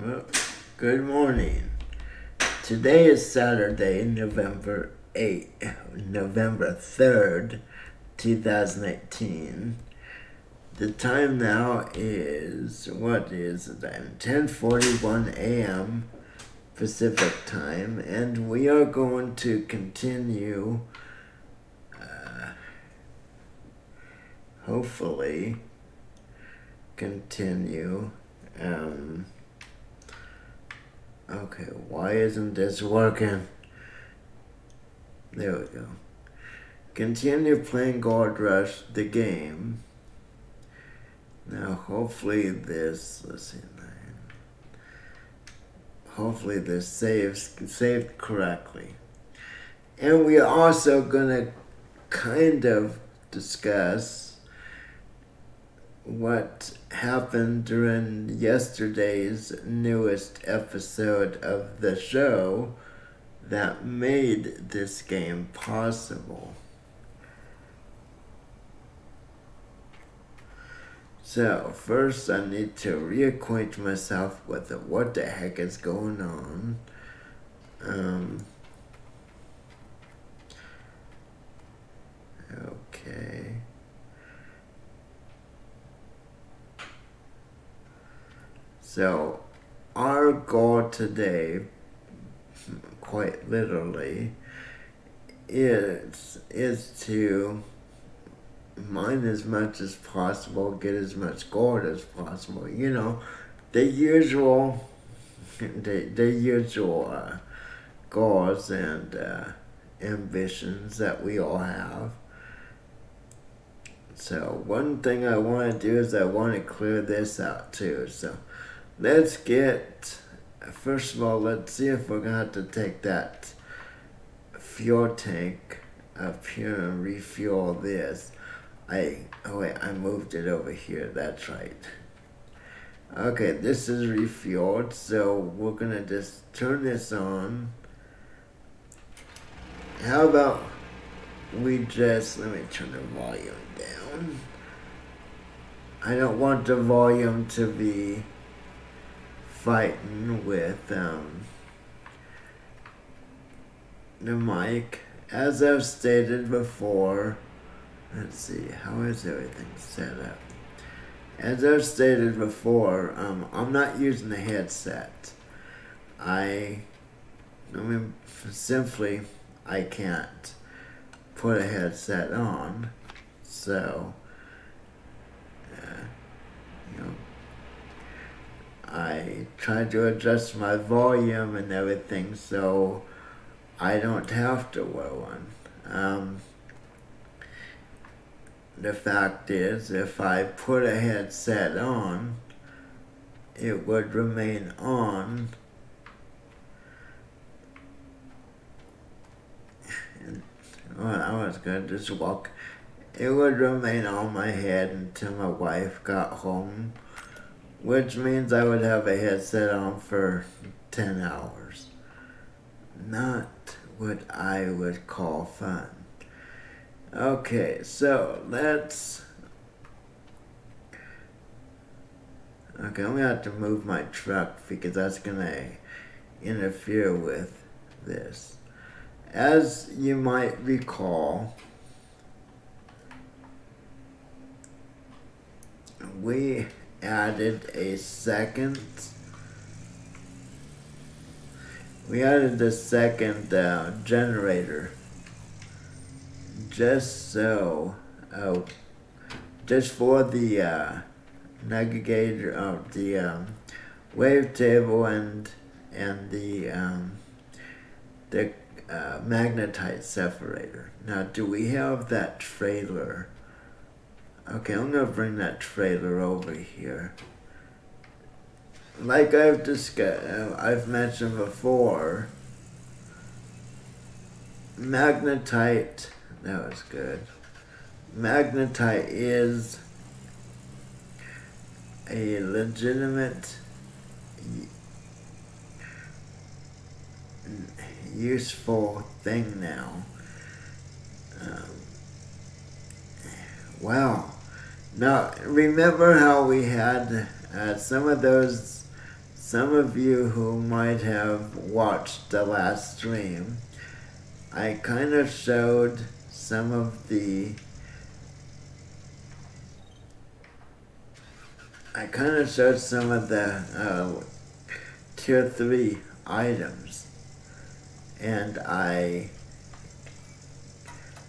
Well, good morning. Today is Saturday, November 3rd, 2018. The time now is, what is the time? 10:41 a.m. Pacific time, and we are going to continue, hopefully, okay, why isn't this working? There we go. Continue playing Gold Rush, the game. Now, hopefully this, hopefully this saved correctly. And we are also gonna kind of discuss what happened during yesterday's newest episode of the show that made this game possible. So, first I need to reacquaint myself with what the heck is going on. Okay. So, our goal today, quite literally, is to mine as much as possible, get as much gold as possible. You know, the usual, goals and ambitions that we all have. So one thing I want to do is I want to clear this out too. So let's first of all, let's see if we're going to have to take that fuel tank up here and refuel this. I moved it over here, that's right. Okay, this is refueled, so we're going to just turn this on. How about let me turn the volume down. I don't want the volume to be fighting with the mic. As I've stated before, let's see, how is everything set up? As I've stated before, I'm not using a headset. Simply, I can't put a headset on, so, I try to adjust my volume and everything so I don't have to wear one. The fact is, if I put a headset on, it would remain on. I was going to just walk. It would remain on my head until my wife got home, which means I would have a headset on for 10 hours. Not what I would call fun. Okay, so I'm gonna have to move my truck because that's gonna interfere with this. As you might recall, we added a second generator just for the navigator of the wavetable and the magnetite separator. Now, do we have that trailer? Okay, I'm gonna bring that trailer over here. Like I've mentioned before, magnetite. That was good. Magnetite is a legitimate, useful thing now. Wow. Now, remember how we had some of those some of you who might have watched the last stream, I kind of showed some of the tier 3 items, and I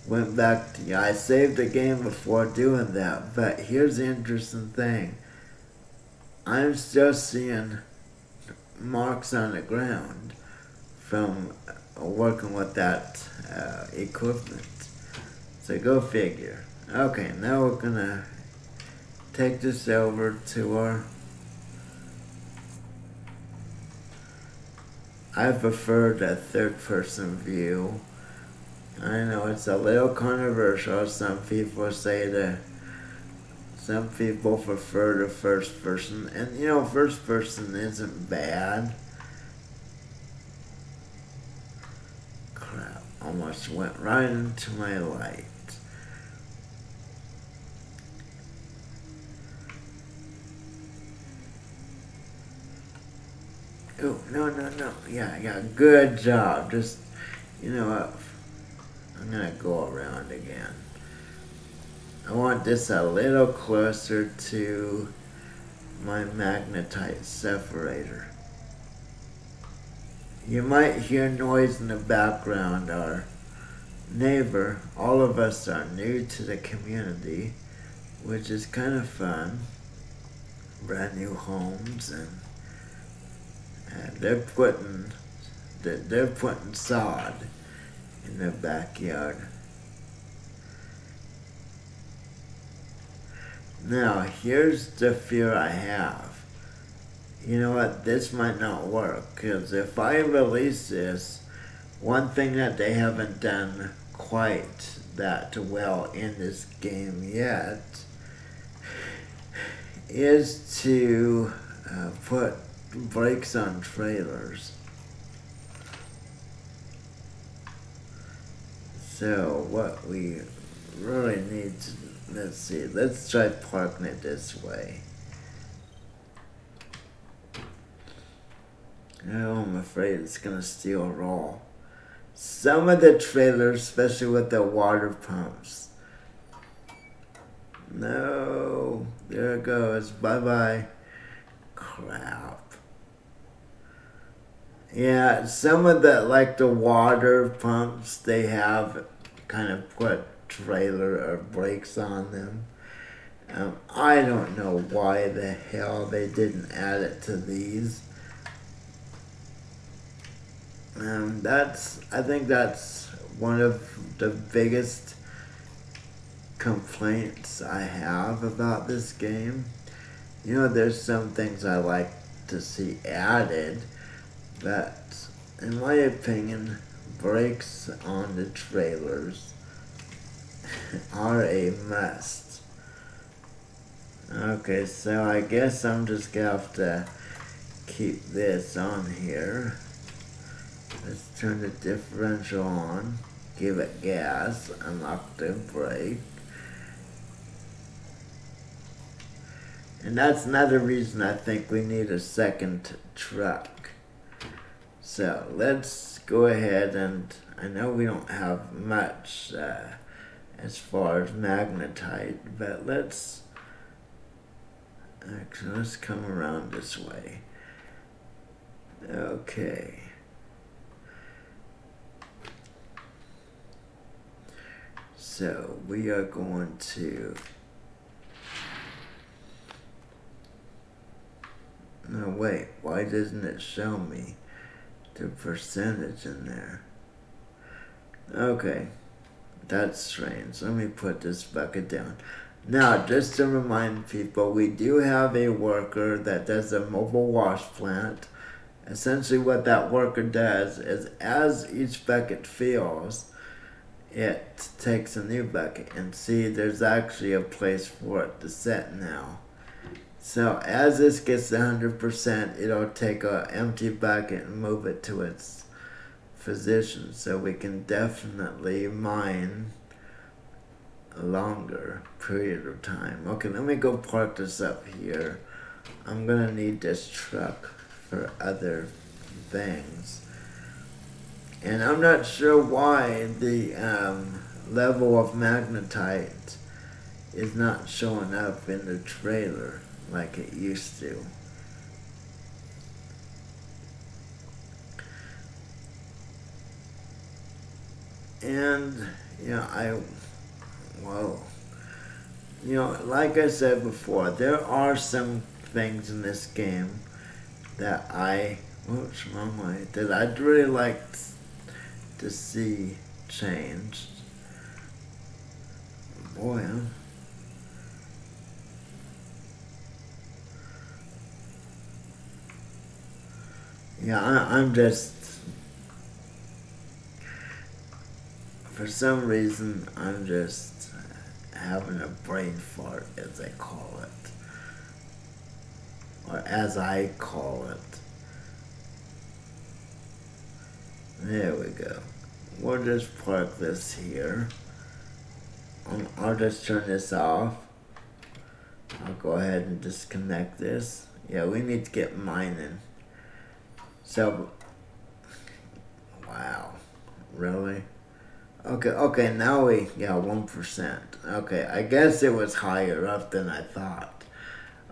went back to, I saved the game before doing that, but here's the interesting thing. I'm still seeing marks on the ground from working with that equipment. So go figure. Okay, now we're gonna take this over to our... I prefer the third person view. I know it's a little controversial. Some people prefer the first person, and you know, first person isn't bad. Crap, almost went right into my light. Oh, no. Yeah, good job. Just, you know what? I'm gonna go around again. I want this a little closer to my magnetite separator. You might hear noise in the background. Our neighbor, all of us are new to the community, which is kind of fun. Brand new homes, and they're putting sod in their backyard. Now, here's the fear I have. You know what, this might not work, because if I release this, one thing that they haven't done quite that well in this game yet is to put brakes on trailers. So what we really need to, let's try parking it this way. Oh, I'm afraid it's gonna steal raw. Some of the trailers, especially with the water pumps. No, there it goes, bye-bye. Crap. Yeah, some of the, like the water pumps, they have kind of put trailer or brakes on them. I don't know why the hell they didn't add it to these. I think that's one of the biggest complaints I have about this game. You know, there's some things I like to see added, but in my opinion, brakes on the trailers are a must. Okay, so I guess I'm just gonna have to keep this on here. Let's turn the differential on, give it gas, unlock the brake. And that's another reason I think we need a second truck. So let's go ahead, and I know we don't have much as far as magnetite, but let's come around this way. Okay. So we are going to... No, wait, why doesn't it show me the percentage in there? Okay, that's strange. Let me put this bucket down. Now, just to remind people, we do have a worker that does a mobile wash plant. Essentially what that worker does is, as each bucket fills, it takes a new bucket, and see, there's actually a place for it to sit now. So as this gets to 100%, it'll take an empty bucket and move it to its position, so we can definitely mine a longer period of time. Okay, let me go park this up here. I'm gonna need this truck for other things. And I'm not sure why the level of magnetite is not showing up in the trailer like it used to. And, like I said before, there are some things in this game that what's wrong way, that I'd really like to see changed. Boy, I'm just, for some reason, I'm just having a brain fart, as they call it. Or as I call it. There we go. We'll just park this here. I'll just turn this off. I'll go ahead and disconnect this. Yeah, we need to get mining. So, wow. Really? Okay, now we got 1%. Okay, I guess it was higher up than I thought.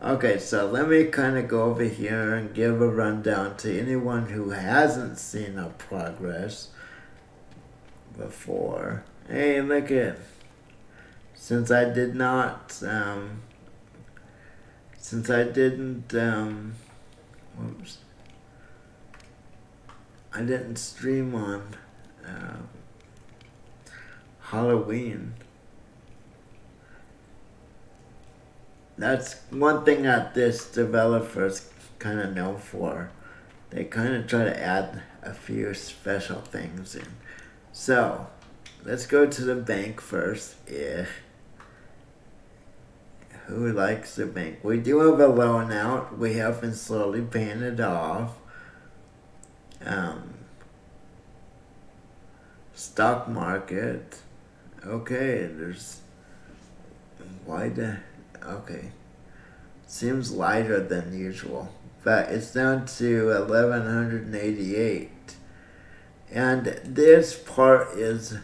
Okay, so let me kind of go over here and give a rundown to anyone who hasn't seen our progress before. Hey, look at, since I didn't I didn't stream on Halloween. That's one thing that this developer's kind of known for. They kind of try to add a few special things in. So, let's go to the bank first. Yeah. Who likes the bank? We do have a loan out. We have been slowly paying it off. Stock market. Okay, there's... Okay. Seems lighter than usual. But it's down to 1,188. And this part is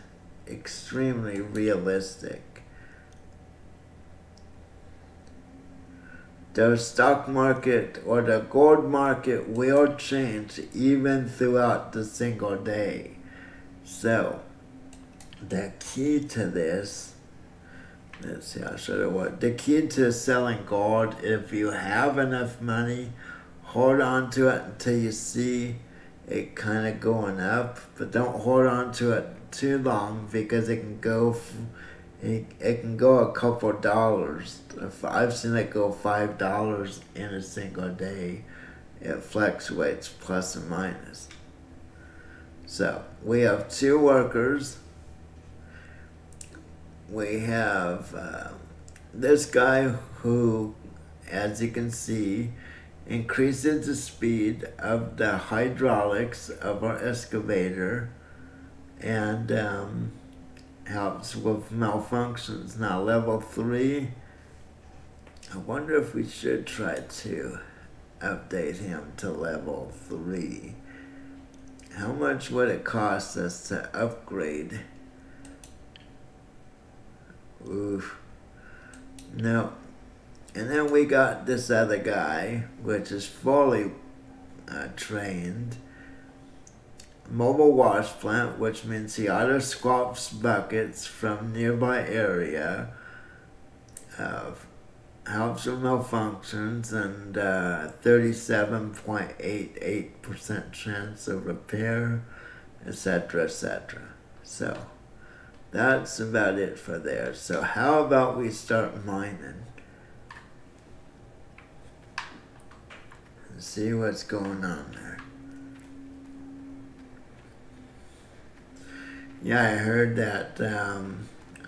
extremely realistic. The stock market or the gold market will change even throughout the single day. So, the key to this, let's see, I'll show you what. The key to selling gold, if you have enough money, hold on to it until you see it kind of going up, but don't hold on to it too long because it can go a couple dollars. I've seen it go $5 in a single day. It fluctuates plus and minus. So we have 2 workers. We have this guy who, as you can see, increases the speed of the hydraulics of our excavator and helps with malfunctions. Now level 3, I wonder if we should try to update him to level 3. How much would it cost us to upgrade? Oof. No. And then we got this other guy, which is fully trained. Mobile wash plant, which means he auto swaps buckets from nearby area. Helps with malfunctions and 37.88% chance of repair, etc., etc. So that's about it for there. So how about we start mining? See what's going on there. Yeah, I heard that,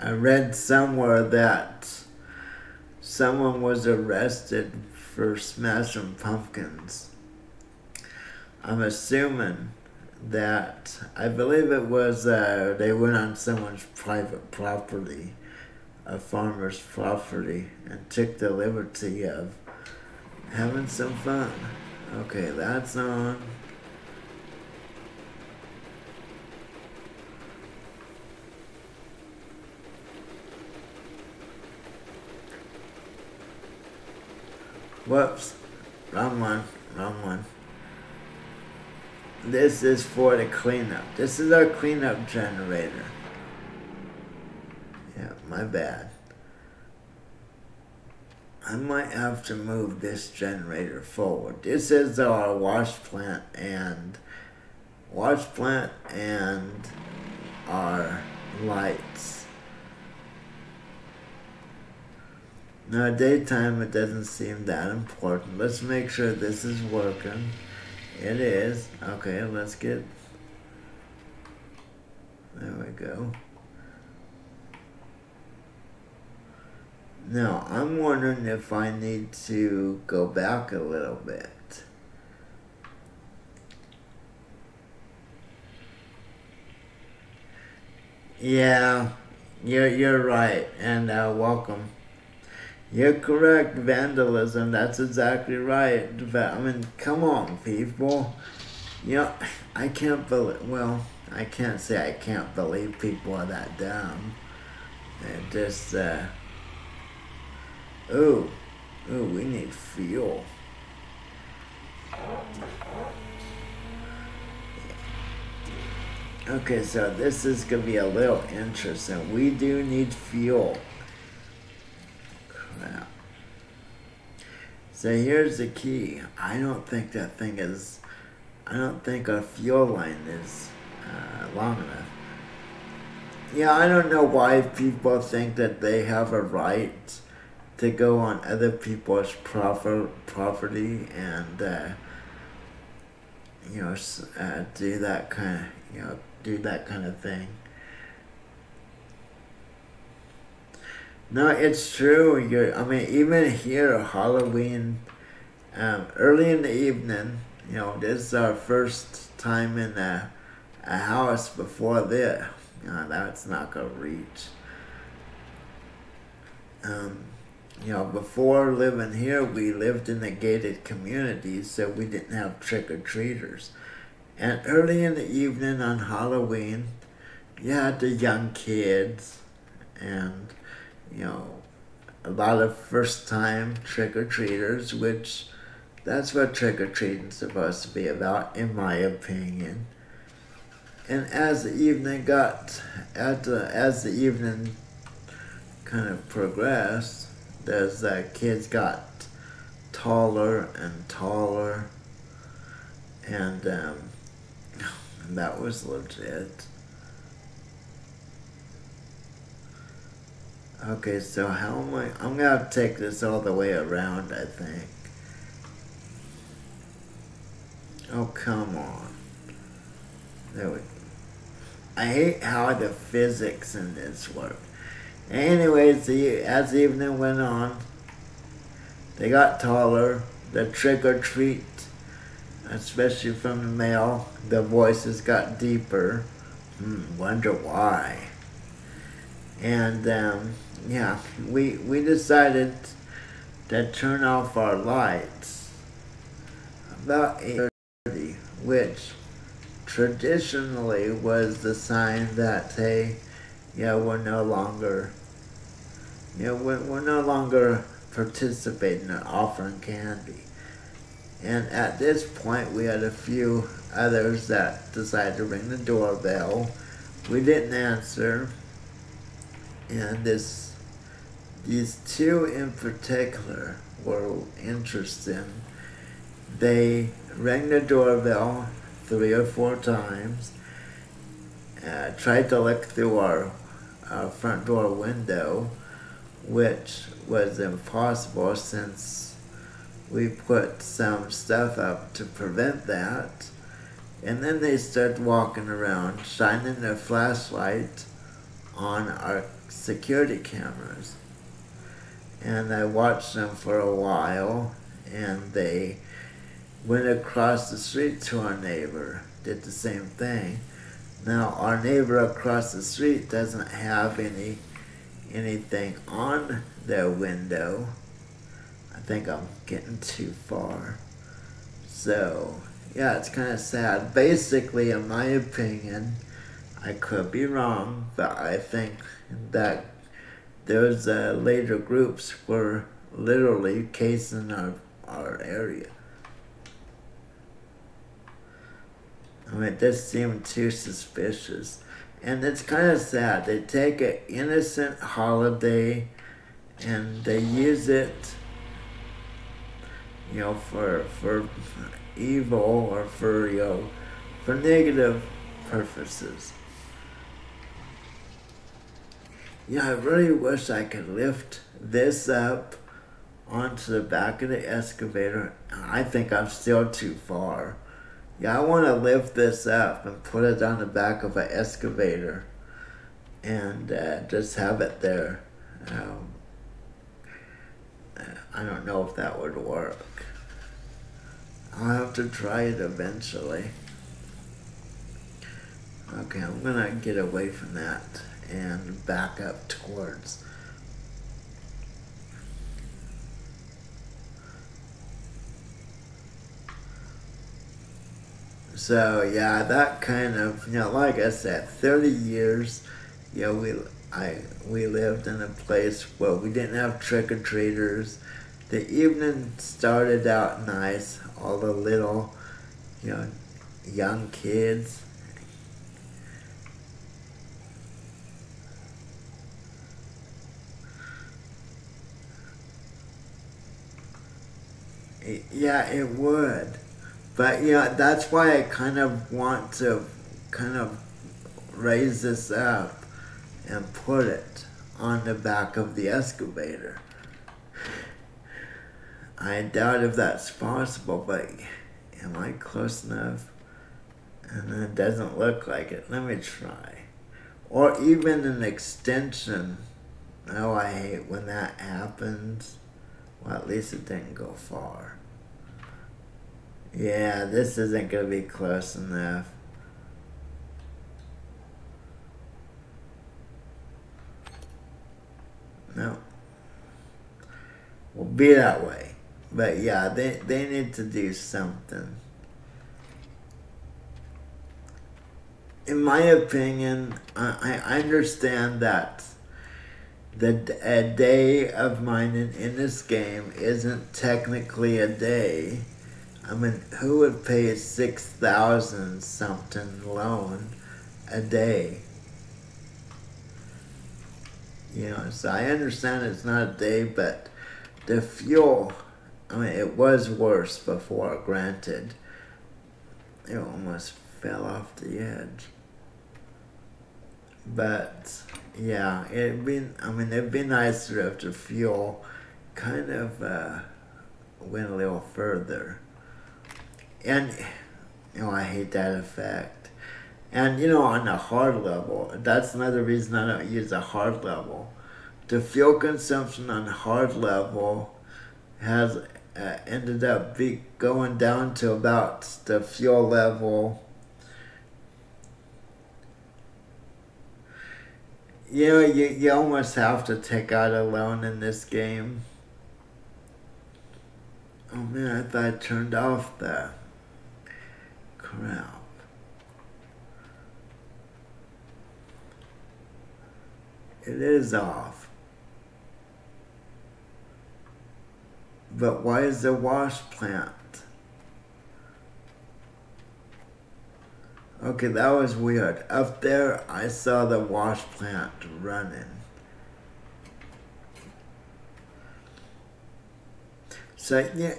I read somewhere that someone was arrested for smashing pumpkins. I'm assuming that, I believe it was, they went on someone's private property, a farmer's property, and took the liberty of having some fun. Okay, that's on. Whoops. Wrong one. Wrong one. This is for the cleanup. This is our cleanup generator. Yeah, my bad. I might have to move this generator forward. This is our wash plant and our lights. Now daytime it doesn't seem that important. Let's make sure this is working. It is. Okay, let's get, there we go. Now, I'm wondering if I need to go back a little bit. Yeah, you're right, and welcome. You're correct, vandalism, that's exactly right. I mean, come on, people. You know, I can't believe, well, I can't say I can't believe people are that dumb. It just, ooh, we need fuel. Okay, so this is gonna be a little interesting. We do need fuel. Crap. So here's the key. I don't think our fuel line is long enough. Yeah, I don't know why people think that they have a right to go on other people's property and do that kind of thing. No, it's true. Even here, Halloween, early in the evening. This is our first time in a house before this. That's not gonna reach. Before living here, we lived in a gated community, so we didn't have trick-or-treaters. And early in the evening on Halloween, you had the young kids and, a lot of first-time trick-or-treaters, which that's what trick-or-treating's supposed to be about, in my opinion. And as the evening kind of progressed, those kids got taller and taller, and that was legit. Okay, so how am I'm gonna take this all the way around, I think. Oh, come on. There we go. I hate how the physics in this work. Anyways, as the evening went on, they got taller. The trick-or-treat, especially from the male, the voices got deeper. Wonder why. And we decided to turn off our lights about 8:30, which traditionally was the sign that, hey, we're no longer participating in offering candy. And at this point, we had a few others that decided to ring the doorbell. We didn't answer. And these two in particular were interesting. They rang the doorbell 3 or 4 times, tried to look through our front door window, which was impossible since we put some stuff up to prevent that. And then they started walking around, shining their flashlight on our security cameras. And I watched them for a while, and they went across the street to our neighbor, did the same thing. Now, our neighbor across the street doesn't have anything on their window. I think I'm getting too far. So, yeah, it's kind of sad. Basically, in my opinion, I could be wrong, but I think that those later groups were literally casing our area. I mean, this seemed too suspicious. And it's kind of sad. They take an innocent holiday and they use it, for evil or for negative purposes. I really wish I could lift this up onto the back of the excavator. I think I'm still too far. I want to lift this up and put it on the back of an excavator and just have it there. I don't know if that would work. I'll have to try it eventually. Okay, I'm gonna get away from that and back up towards. So yeah, that kind of, like I said, 30 years, we lived in a place where we didn't have trick-or-treaters. The evening started out nice, all the little, young kids. Yeah, it would. But that's why I kind of want to kind of raise this up and put it on the back of the excavator. I doubt if that's possible, but am I close enough? And it doesn't look like it. Let me try. Or even an extension. Oh, I hate when that happens. Well, at least it didn't go far. Yeah, this isn't going to be close enough. No. Will be that way. But yeah, they need to do something. In my opinion, I understand that a day of mining in this game isn't technically a day. I mean, who would pay 6,000 something loan a day? So I understand it's not a day, but the fuel, I mean, it was worse before, granted. It almost fell off the edge. But, yeah, it'd be nicer if the fuel kind of went a little further. And, I hate that effect. And, on the hard level, that's another reason I don't use a hard level. The fuel consumption on hard level has ended up going down to about the fuel level. You almost have to take out a loan in this game. Oh man, I thought I turned off the crap. It is off. But why is the wash plant? Okay, that was weird. Up there, I saw the wash plant running. So, yeah,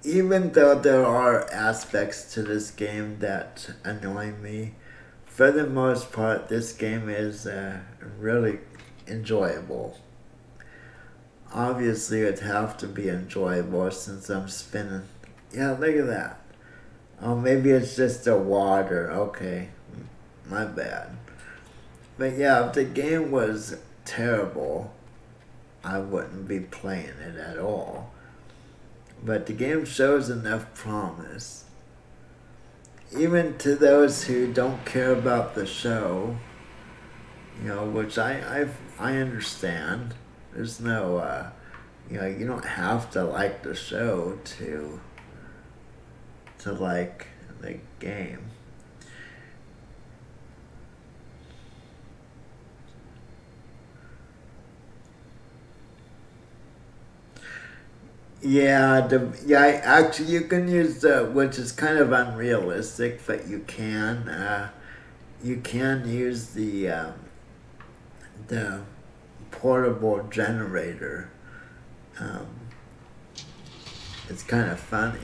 even though there are aspects to this game that annoy me, for the most part, this game is really enjoyable. Obviously, it'd have to be enjoyable since I'm spinning. Yeah, look at that. Oh, maybe it's just the water. Okay, my bad. But yeah, if the game was terrible, I wouldn't be playing it at all. But the game shows enough promise. Even to those who don't care about the show, which I understand. There's no, you don't have to like the show to to like the game. Yeah, actually you can use the, which is kind of unrealistic, but you can use the portable generator. Um, it's kind of funny,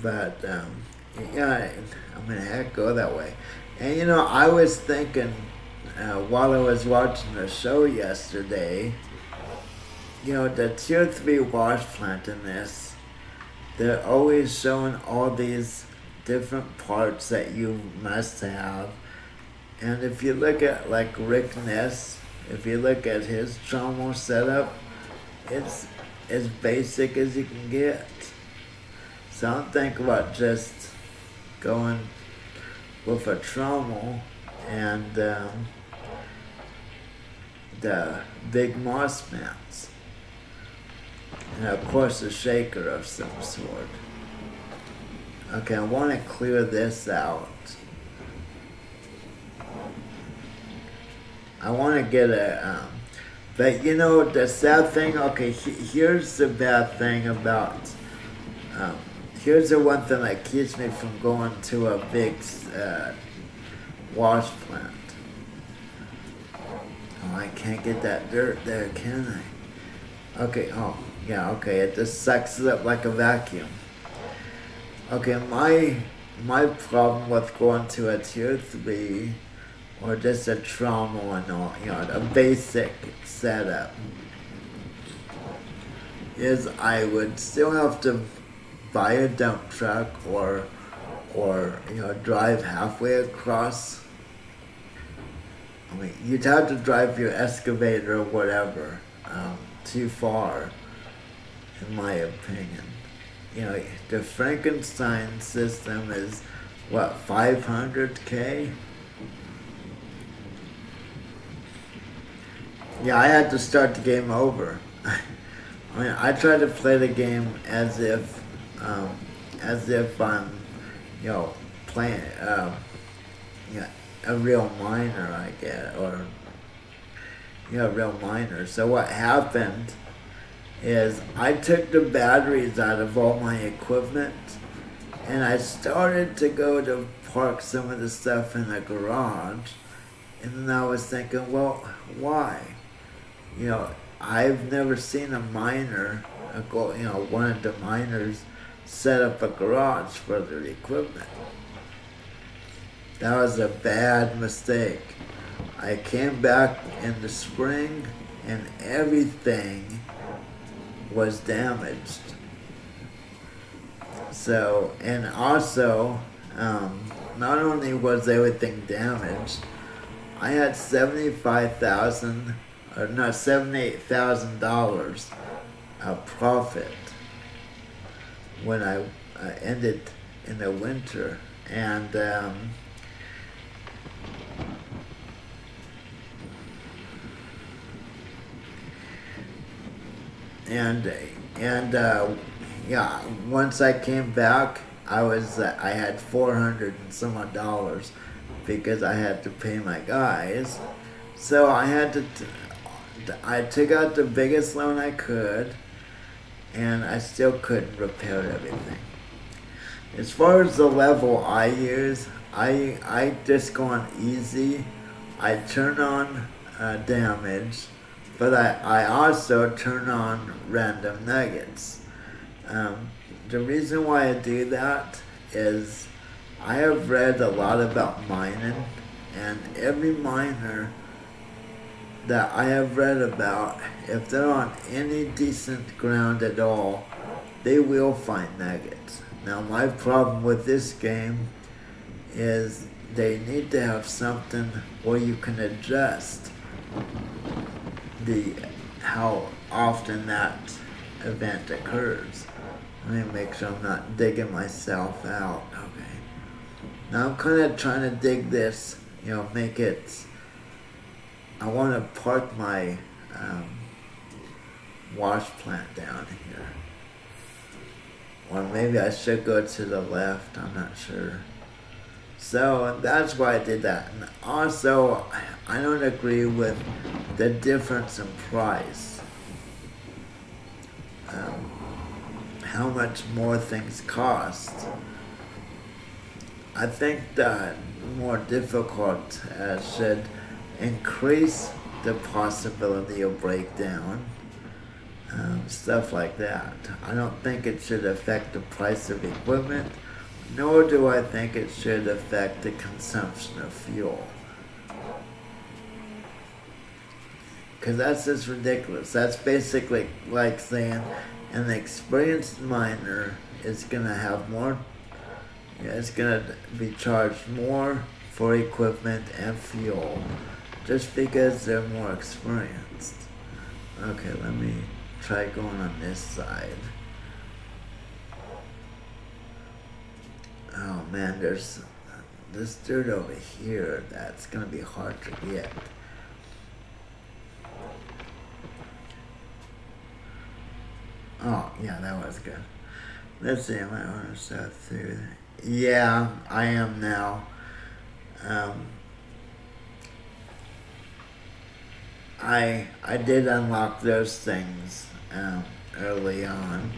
but yeah, I mean, heck, go that way. And you know, I was thinking while I was watching the show yesterday, you know, the tier 3 wash plant in this, they're always showing all these different parts that you must have. And if you look at like Rick Ness, if you look at his trommel setup, it's as basic as you can get. So I'm thinking about just going with a trommel and the big moss mats. And of course a shaker of some sort. Okay, I want to clear this out. I want to get a, but you know, the sad thing, okay, here's the bad thing about, here's the one thing that keeps me from going to a big wash plant. Oh, I can't get that dirt there, can I? Okay, oh, yeah, okay, it just sucks it up like a vacuum. Okay, my problem with going to a tier 3 or just a trommel and all, you know, a basic setup is I would still have to buy a dump truck or you know, drive halfway across. I mean, you'd have to drive your excavator or whatever too far, in my opinion. You know, the Frankenstein system is, what, 500K? Yeah, I had to start the game over. I mean, I try to play the game as if I'm, you know, playing, you know, a real miner, I guess, or, you know, a real miner. So what happened is I took the batteries out of all my equipment and I started to go to park some of the stuff in the garage, and then I was thinking, well, why? You know, I've never seen a miner, you know, one of the miners set up a garage for their equipment. That was a bad mistake. I came back in the spring and everything was damaged. So, and also, not only was everything damaged, I had $78,000 profit when I ended in the winter, and yeah, once I came back, I had 400 and some odd dollars because I had to pay my guys. So I had to, I took out the biggest loan I could, and I still couldn't repair everything. As far as the level I use, I just go on easy. I turn on damage, but I also turn on random nuggets. The reason why I do that is I have read a lot about mining, and every miner that I have read about, if they're on any decent ground at all, they will find nuggets. Now my problem with this game is they need to have something where you can adjust how often that event occurs. Let me make sure I'm not digging myself out. Okay. Now I'm kind of trying to dig this, you know, make it, I want to park my wash plant down here. Or maybe I should go to the left, I'm not sure. So that's why I did that. And also, I don't agree with the difference in price. How much more things cost. I think that more difficult should increase the possibility of breakdown, stuff like that. I don't think it should affect the price of equipment, nor do I think it should affect the consumption of fuel. Because that's just ridiculous. That's basically like saying an experienced miner is going to have more, it's going to be charged more for equipment and fuel just because they're more experienced. Okay, let me try going on this side. Oh man, there's this dirt over here that's going to be hard to get. Oh, yeah, that was good. Let's see, I might want to start through. Yeah, I am now. I did unlock those things early on.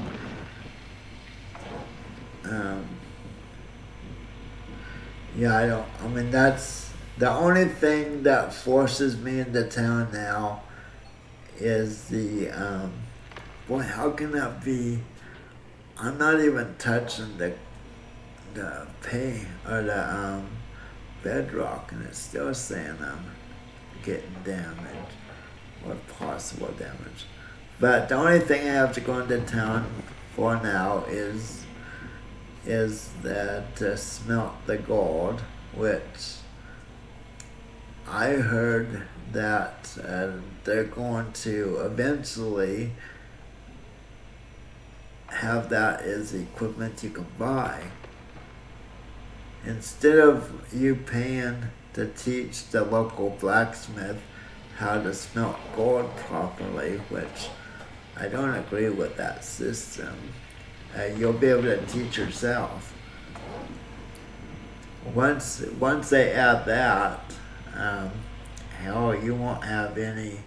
Yeah, I mean, that's the only thing that forces me into town now is the, boy, how can that be? I'm not even touching the pay or the bedrock, and it's still saying I'm getting damage or possible damage. But the only thing I have to go into town for now is that to smelt the gold, which I heard that they're going to eventually have that as equipment you can buy. Instead of you paying to teach the local blacksmith how to smelt gold properly, which I don't agree with that system, you'll be able to teach yourself. Once they add that, hell, you won't have any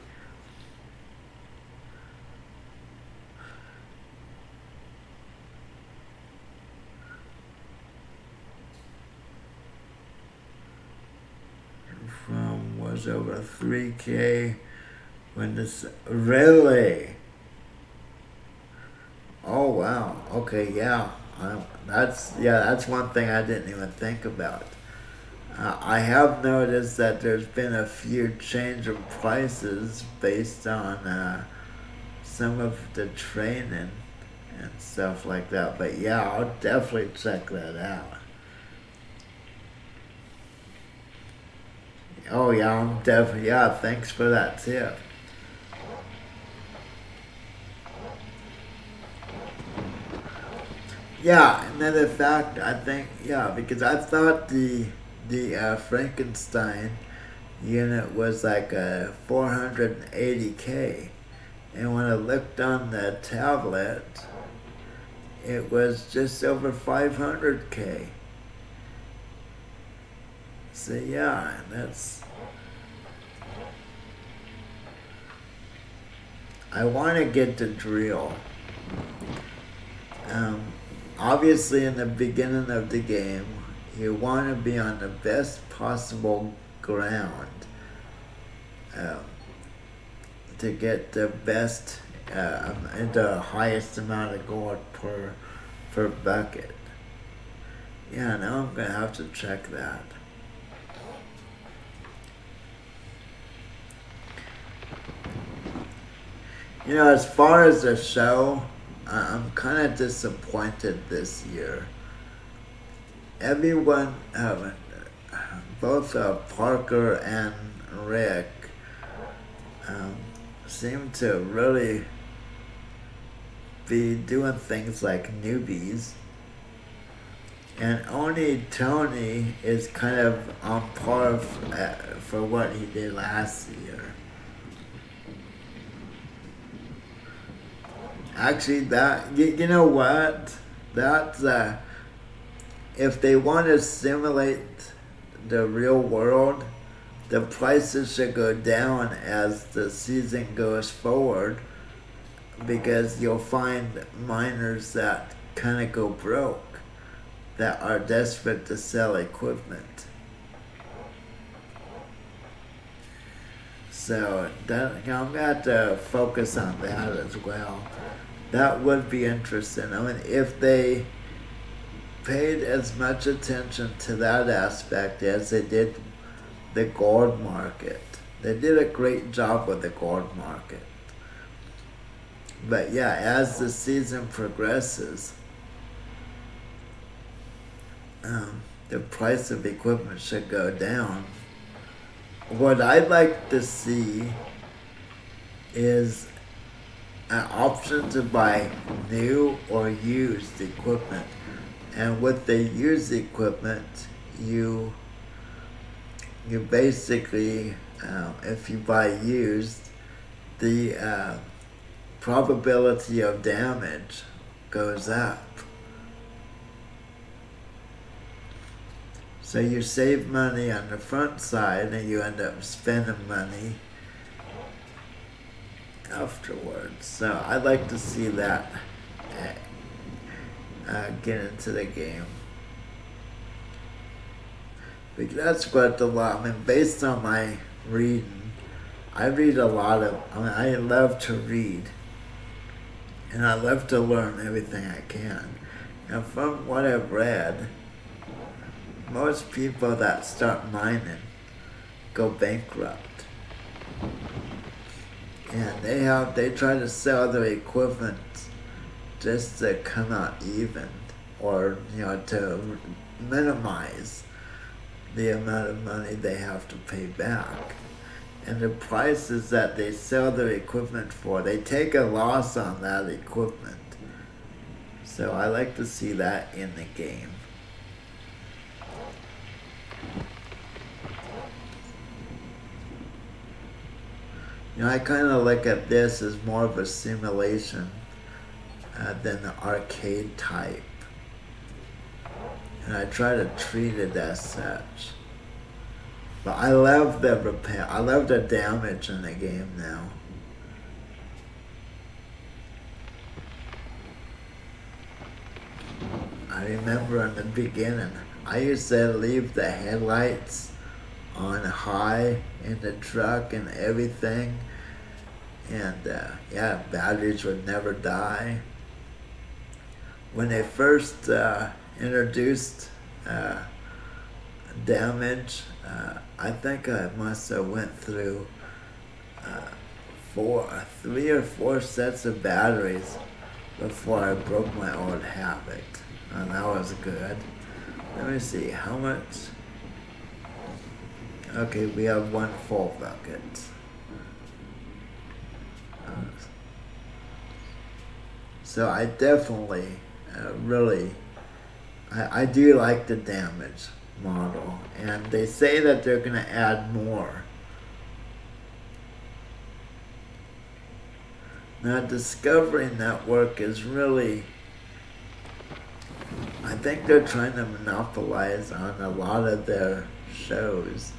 was over 3K when this really. Oh wow. Okay, yeah. That's one thing I didn't even think about. I have noticed that there's been a few change of prices based on some of the training and stuff like that. But yeah, I'll definitely check that out. Oh yeah, I'm definitely, yeah, thanks for that tip. Yeah, another fact, I think, yeah, because I thought the Frankenstein unit was like 480K. And when I looked on the tablet, it was just over 500K. So yeah, I want to get the drill. Obviously in the beginning of the game, you want to be on the best possible ground to get the best and the highest amount of gold per bucket. Yeah, now I'm gonna have to check that. You know, as far as the show, I'm kind of disappointed this year. Everyone, both Parker and Rick, seem to really be doing things like newbies. And only Tony is kind of on par for what he did last year. Actually, you know what? that's if they want to simulate the real world, the prices should go down as the season goes forward, because you'll find miners that kind of go broke, that are desperate to sell equipment. So that, I'm going to have to focus on that as well. That would be interesting. I mean, if they paid as much attention to that aspect as they did the gold market. They did a great job with the gold market. But yeah, as the season progresses, the price of equipment should go down. What I'd like to see is an option to buy new or used equipment. And with the used equipment, you basically, if you buy used, the probability of damage goes up. So you save money on the front side and you end up spending money afterwards. So I'd like to see that get into the game. Because that's what I mean, based on my reading, I read a lot of, I love to read. And I love to learn everything I can. And from what I've read, most people that start mining go bankrupt. And they try to sell their equipment just to come out even, or to minimize the amount of money they have to pay back. And the prices that they sell their equipment for, they take a loss on that equipment. So I like to see that in the game. I kind of look at this as more of a simulation than the arcade type. And I try to treat it as such. But I love the repair. I love the damage in the game now. I remember in the beginning, I used to leave the headlights on high in the truck and everything. And yeah, batteries would never die. When they first introduced damage, I think I must have went through 3 or 4 sets of batteries before I broke my old habit. And that was good. Let me see, how much? Okay, we have 1 full bucket. So I definitely, I do like the damage model, and they say that they're going to add more. Now, Discovery Network is really, I think they're trying to monopolize on a lot of their shows,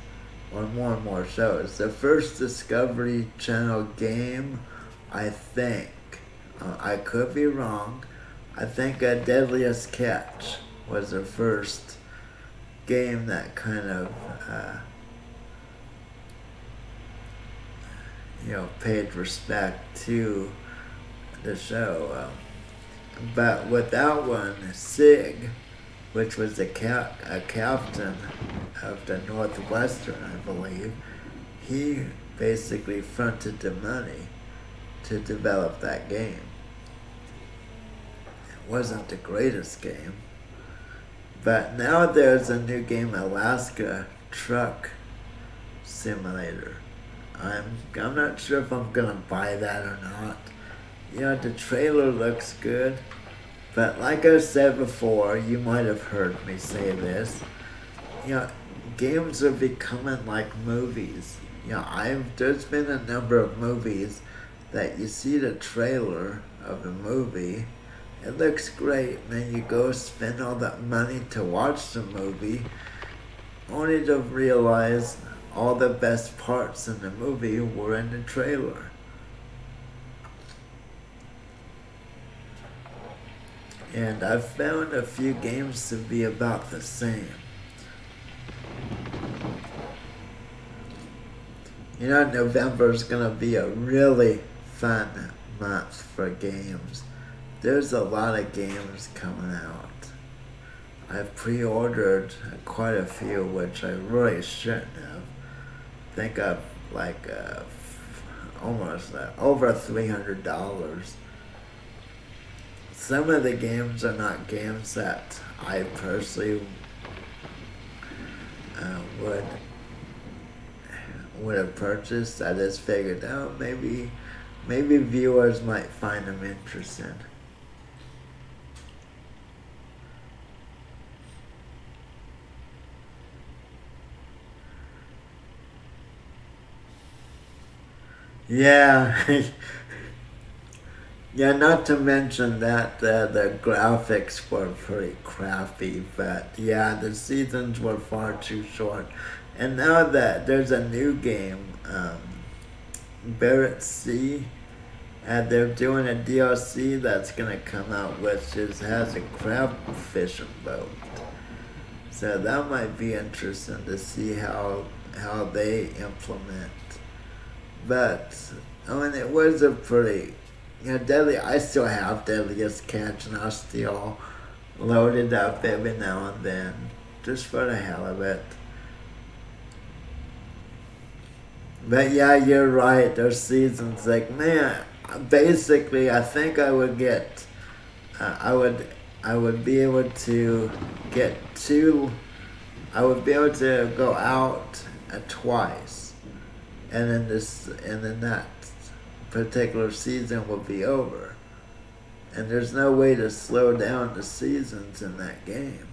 or more and more shows. The first Discovery Channel game, I think, I could be wrong, I think Deadliest Catch was the first game that kind of, paid respect to the show. But with that one, Sig, which was a captain of the Northwestern, I believe, he basically fronted the money to develop that game. It wasn't the greatest game, but now there's a new game, Alaska Truck Simulator. I'm not sure if I'm gonna buy that or not. The trailer looks good, but like I said before, you might have heard me say this, games are becoming like movies. There's been a number of movies that you see the trailer of the movie, it looks great, and then you go spend all that money to watch the movie, only to realize all the best parts in the movie were in the trailer. And I've found a few games to be about the same. You know, November is going to be a really fun month for games. There's a lot of games coming out. I've pre-ordered quite a few, which I really shouldn't have. I think I've almost over $300. Some of the games are not games that I personally would have purchased. I just figured out maybe viewers might find them interesting. Yeah. Yeah, not to mention that the graphics were pretty crappy, but yeah, the seasons were far too short. And now that there's a new game, Barrett Sea, and they're doing a DLC that's gonna come out, which has a crab fishing boat. So that might be interesting to see how they implement. But I mean, it was a pretty, Deadly. I still have Deadliest Catch, and I still load it up every now and then, just for the hell of it. But yeah, you're right. There's seasons like, man. Basically, I think I would get, I would be able to get two. I would be able to go out twice, and then that particular season will be over. And there's no way to slow down the seasons in that game.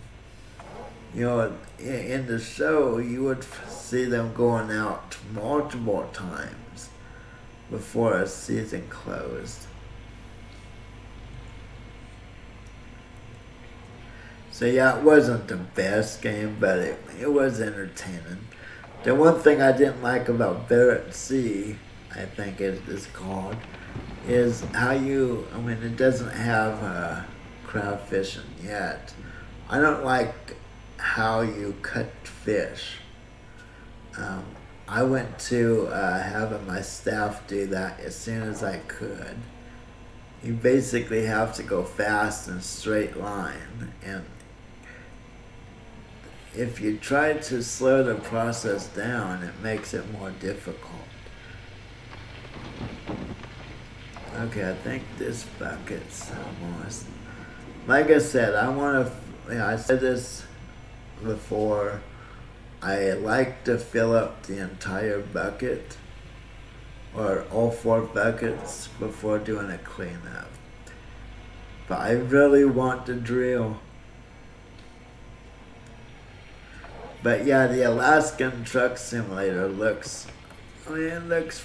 In the show, you would see them going out multiple times before a season closed. So yeah, it wasn't the best game, but it was entertaining. The one thing I didn't like about Barrett Sea, I think it's called, is how it doesn't have crab fishing yet. I don't like how you cut fish. I went to having my staff do that as soon as I could. You basically have to go fast in a straight line, and if you try to slow the process down, it makes it more difficult. Okay, I think this bucket's almost. Like I said, I said this before. I like to fill up the entire bucket, or all 4 buckets, before doing a cleanup. But I really want to drill. But yeah, the Alaskan Truck Simulator looks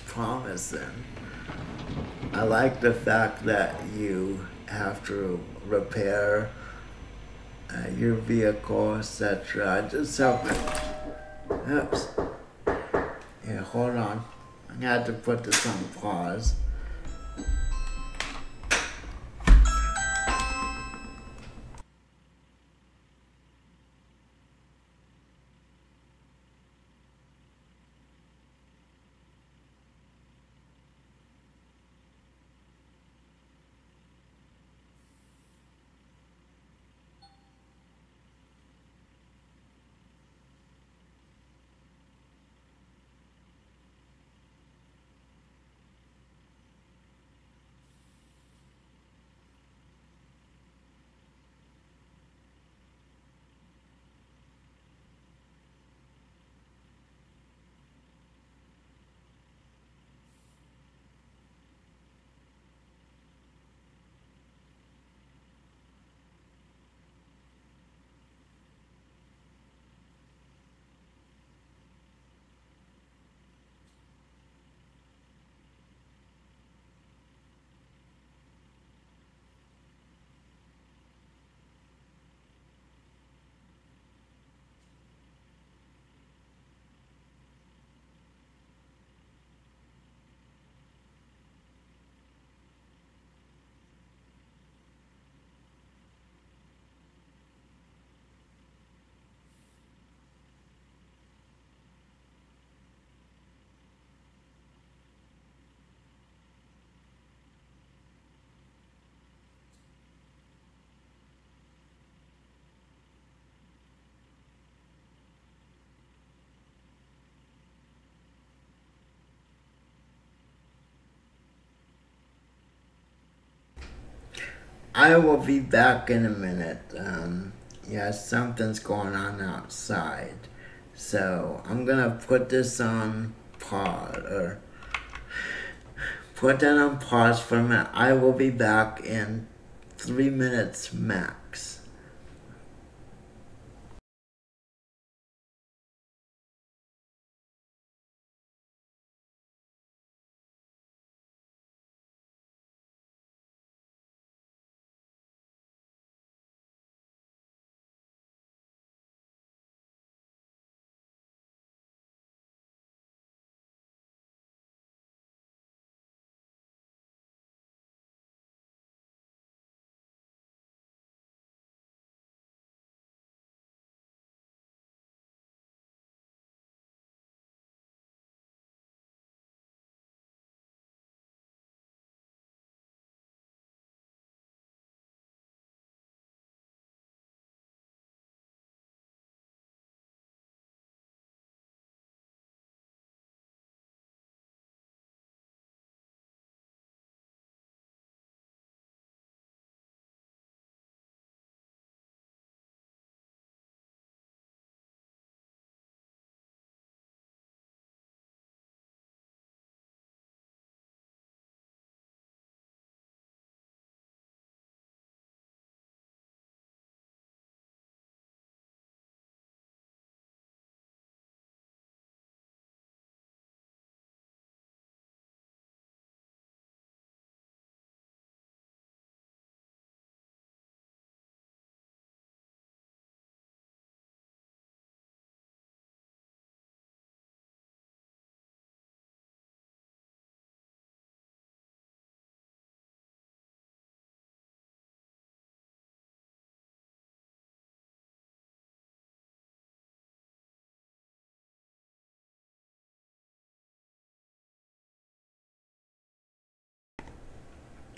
promising. I like the fact that you have to repair your vehicle, etc. I just hope. Oops. Yeah, hold on. I'm gonna have to put this on pause. I will be back in a minute. Yeah, something's going on outside. So I'm gonna put this on pause, or put that on pause for a minute. I will be back in 3 minutes max.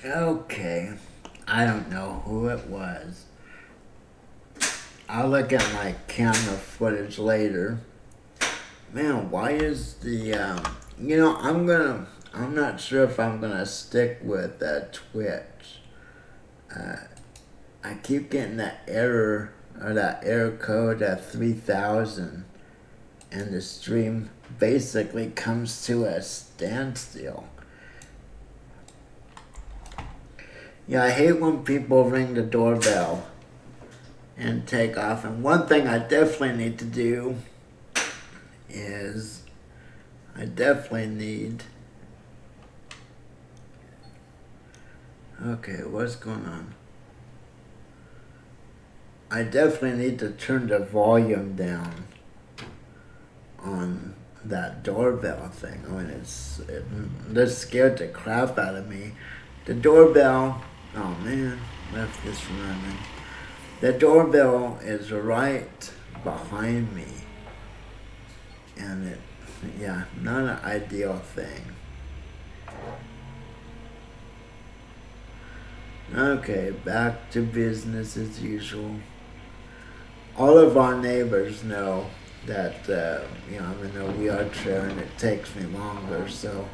Okay, I don't know who it was. I'll look at my camera footage later. Man, why is the, I'm not sure if I'm gonna stick with Twitch. I keep getting that error, or that error code at 3000, and the stream basically comes to a standstill. Yeah, I hate when people ring the doorbell and take off. And one thing I definitely need to do is okay, what's going on? I definitely need to turn the volume down on that doorbell thing. I mean, that scared the crap out of me. The doorbell, oh man, left this running. The doorbell is right behind me. And not an ideal thing. Okay, back to business as usual. All of our neighbors know that, I'm in a wheelchair and it takes me longer, so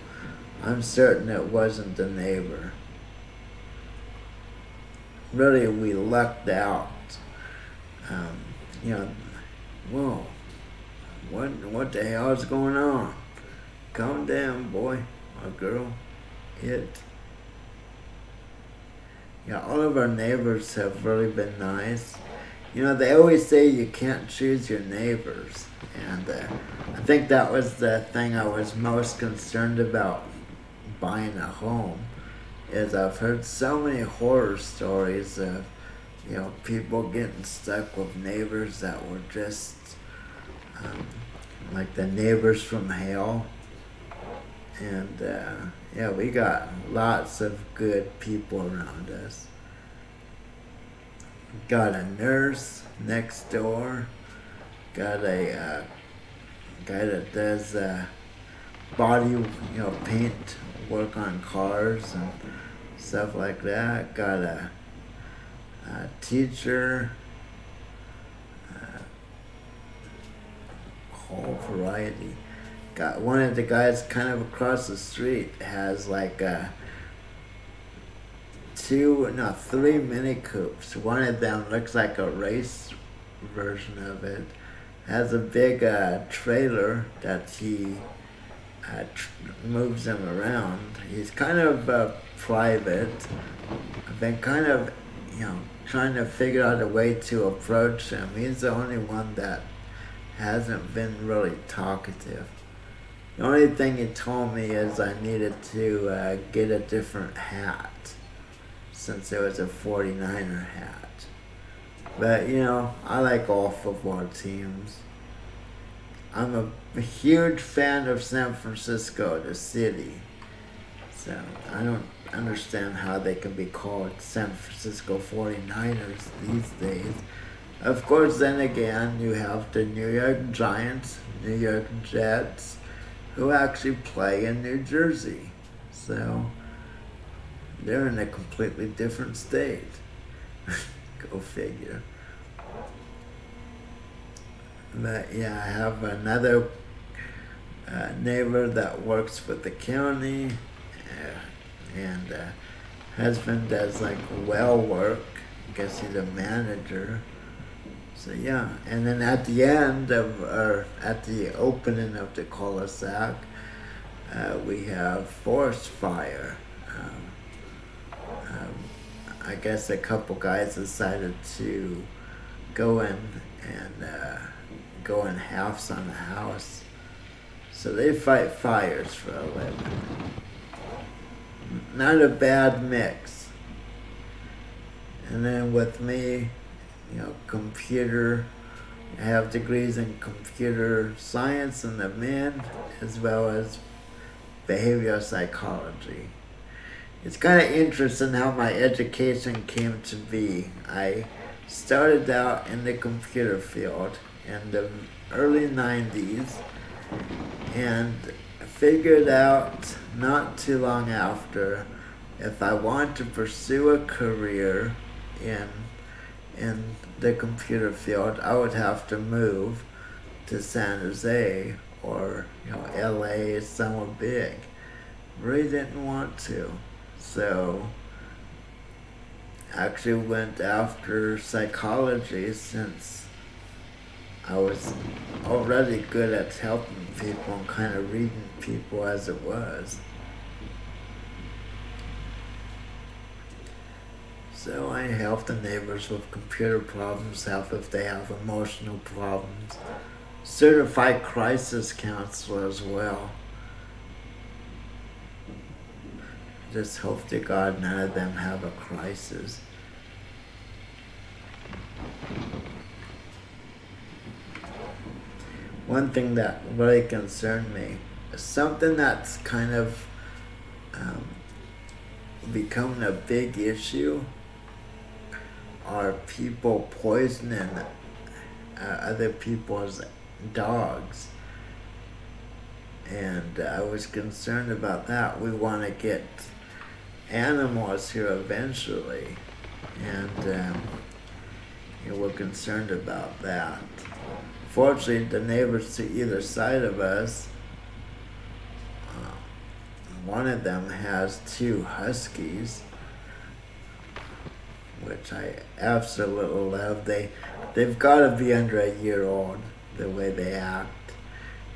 I'm certain it wasn't the neighbor. Really, we lucked out. Whoa, what the hell is going on? Calm down, boy or girl. Yeah, all of our neighbors have really been nice. They always say you can't choose your neighbors. And I think that was the thing I was most concerned about buying a home, is I've heard so many horror stories of, people getting stuck with neighbors that were just like the neighbors from hell. And we got lots of good people around us. Got a nurse next door. Got a guy that does body, paint work on cars and stuff like that. Got a teacher. Whole variety. Got one of the guys kind of across the street has like three Mini Coopes. One of them looks like a race version of it. Has a big trailer that he moves him around. He's kind of private. I've been kind of, trying to figure out a way to approach him. He's the only one that hasn't been really talkative. The only thing he told me is I needed to get a different hat, since it was a 49er hat. But, I like all football teams. I'm a huge fan of San Francisco, the city. So I don't understand how they can be called San Francisco 49ers these days. Of course, then again, you have the New York Giants, New York Jets, who actually play in New Jersey. So they're in a completely different state. Go figure. But yeah, I have another neighbor that works with the county, and husband does like well work. I guess he's a manager. So yeah, and then at the end of, or at the opening of the cul-de-sac, we have forest fire. I guess a couple guys decided to go in and go in halves on the house. So they fight fires for a living. Not a bad mix. And then with me, computer, I have degrees in computer science and admin, as well as behavioral psychology. It's kind of interesting how my education came to be. I started out in the computer field in the early 90s and figured out not too long after if I wanted to pursue a career in the computer field, I would have to move to San Jose or LA, somewhere big. Really didn't want to. So I actually went after psychology since I was already good at helping people and kind of reading people as it was. So I help the neighbors with computer problems, help if they have emotional problems. Certified crisis counselor as well. Just hope to God none of them have a crisis. One thing that really concerned me, something that's kind of becoming a big issue, are people poisoning other people's dogs. And I was concerned about that. We want to get animals here eventually, and we're concerned about that. Fortunately, the neighbors to either side of us, one of them has 2 huskies, which I absolutely love. They've got to be under a year old, the way they act.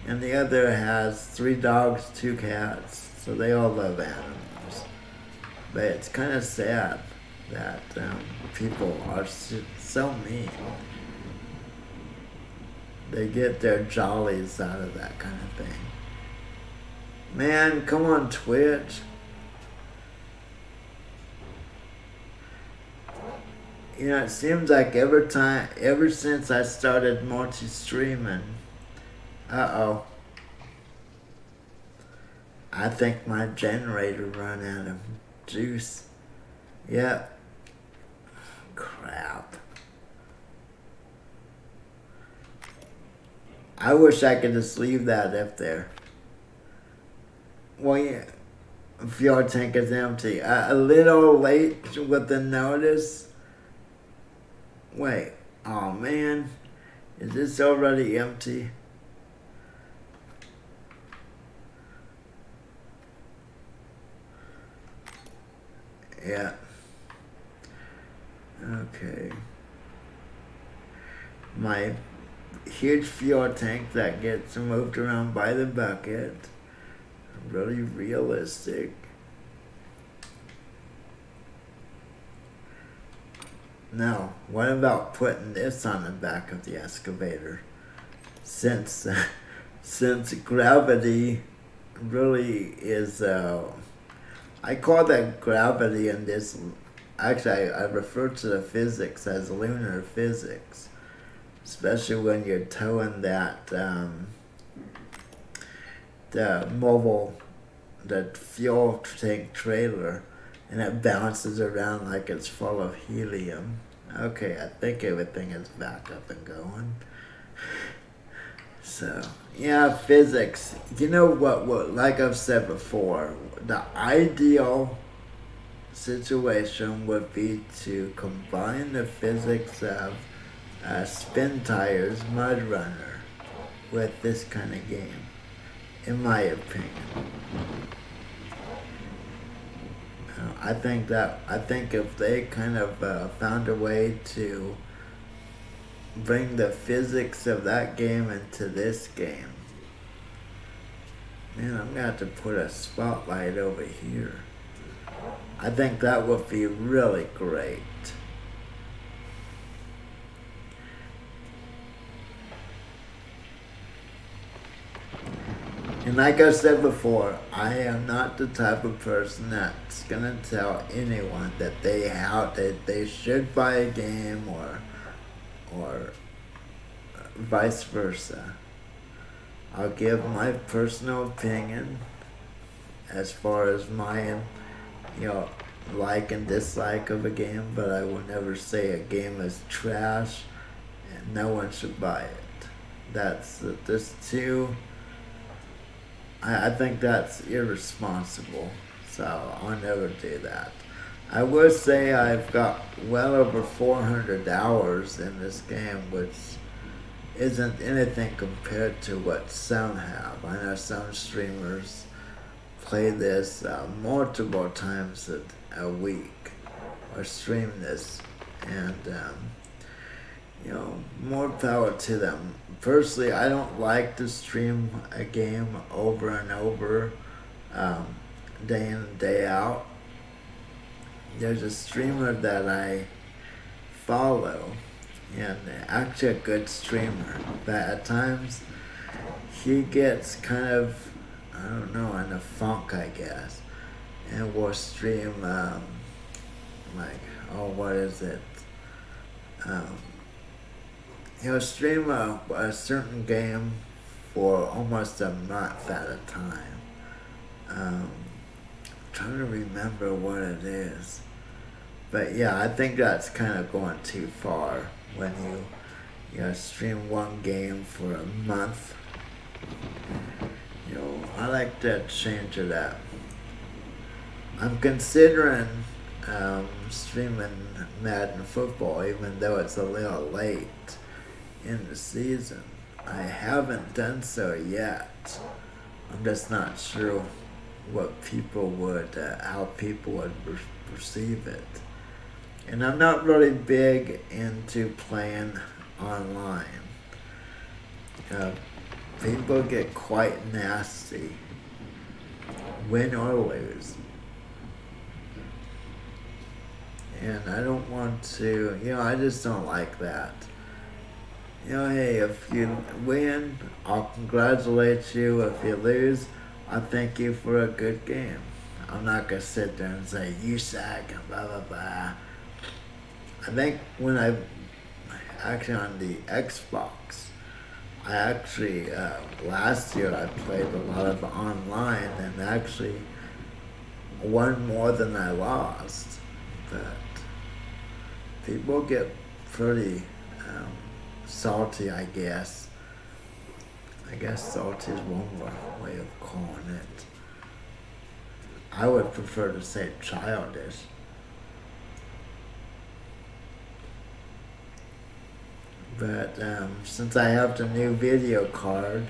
And the other has 3 dogs, 2 cats, so they all love animals. But it's kind of sad that people are so mean. They get their jollies out of that kind of thing. Man, come on, Twitch. It seems like ever since I started multi-streaming, I think my generator run out of juice. Yep. Crap. I wish I could just leave that up there. Well, yeah, fuel tank is empty. A little late with the notice. Wait, oh man, is this already empty? Yeah. Okay. My huge fuel tank that gets moved around by the bucket. Really realistic. Now, what about putting this on the back of the excavator? Since gravity really is, I call that gravity in this. Actually, I refer to the physics as lunar physics, especially when you're towing that the fuel tank trailer, and it bounces around like it's full of helium. Okay, I think everything is back up and going. So, yeah, physics. You know what, like I've said before, the ideal situation would be to combine the physics of Spin Tires Mud Runner with this kind of game, in my opinion. I think if they kind of found a way to bring the physics of that game into this game, man, I'm gonna have to put a spotlight over here. I think that would be really great. And like I said before, I am not the type of person that's gonna tell anyone that they should buy a game or vice versa. I'll give my personal opinion as far as my like and dislike of a game, but I will never say a game is trash and no one should buy it. This too. I think that's irresponsible, so I'll never do that. I would say I've got well over 400 hours in this game, which isn't anything compared to what some have. I know some streamers play this multiple times a week, or stream this, and more power to them. Personally, I don't like to stream a game over and over, day in and day out. There's a streamer that I follow, and actually a good streamer, but at times he gets kind of, I don't know, in a funk, I guess, and will stream, what is it? He'll stream a certain game for almost a month at a time. I'm trying to remember what it is. But yeah, I think that's kind of going too far when you stream one game for a month. I like to change it up. I'm considering streaming Madden Football, even though it's a little late in the season. I haven't done so yet. I'm just not sure what people would, how people would perceive it. And I'm not really big into playing online. People get quite nasty, win or lose. And I don't want to, I just don't like that. Hey, if you win, I'll congratulate you. If you lose, I'll thank you for a good game. I'm not going to sit there and say, you suck, and blah, blah, blah. I think when actually on the Xbox, I actually, last year I played a lot of online and actually won more than I lost. But people get pretty salty, I guess. I guess salty is one more way of calling it. I would prefer to say childish. But since I have the new video card,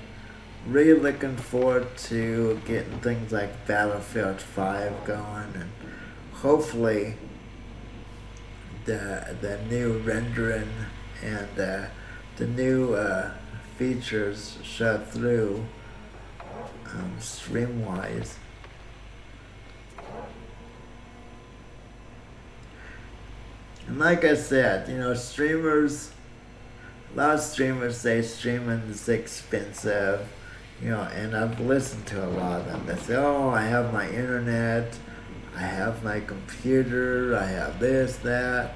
really looking forward to getting things like Battlefield 5 going, and hopefully the new rendering and the new features show through stream wise. And like I said, streamers, a lot of streamers say streaming is expensive, and I've listened to a lot of them. They say, oh, I have my internet, I have my computer, I have this, that.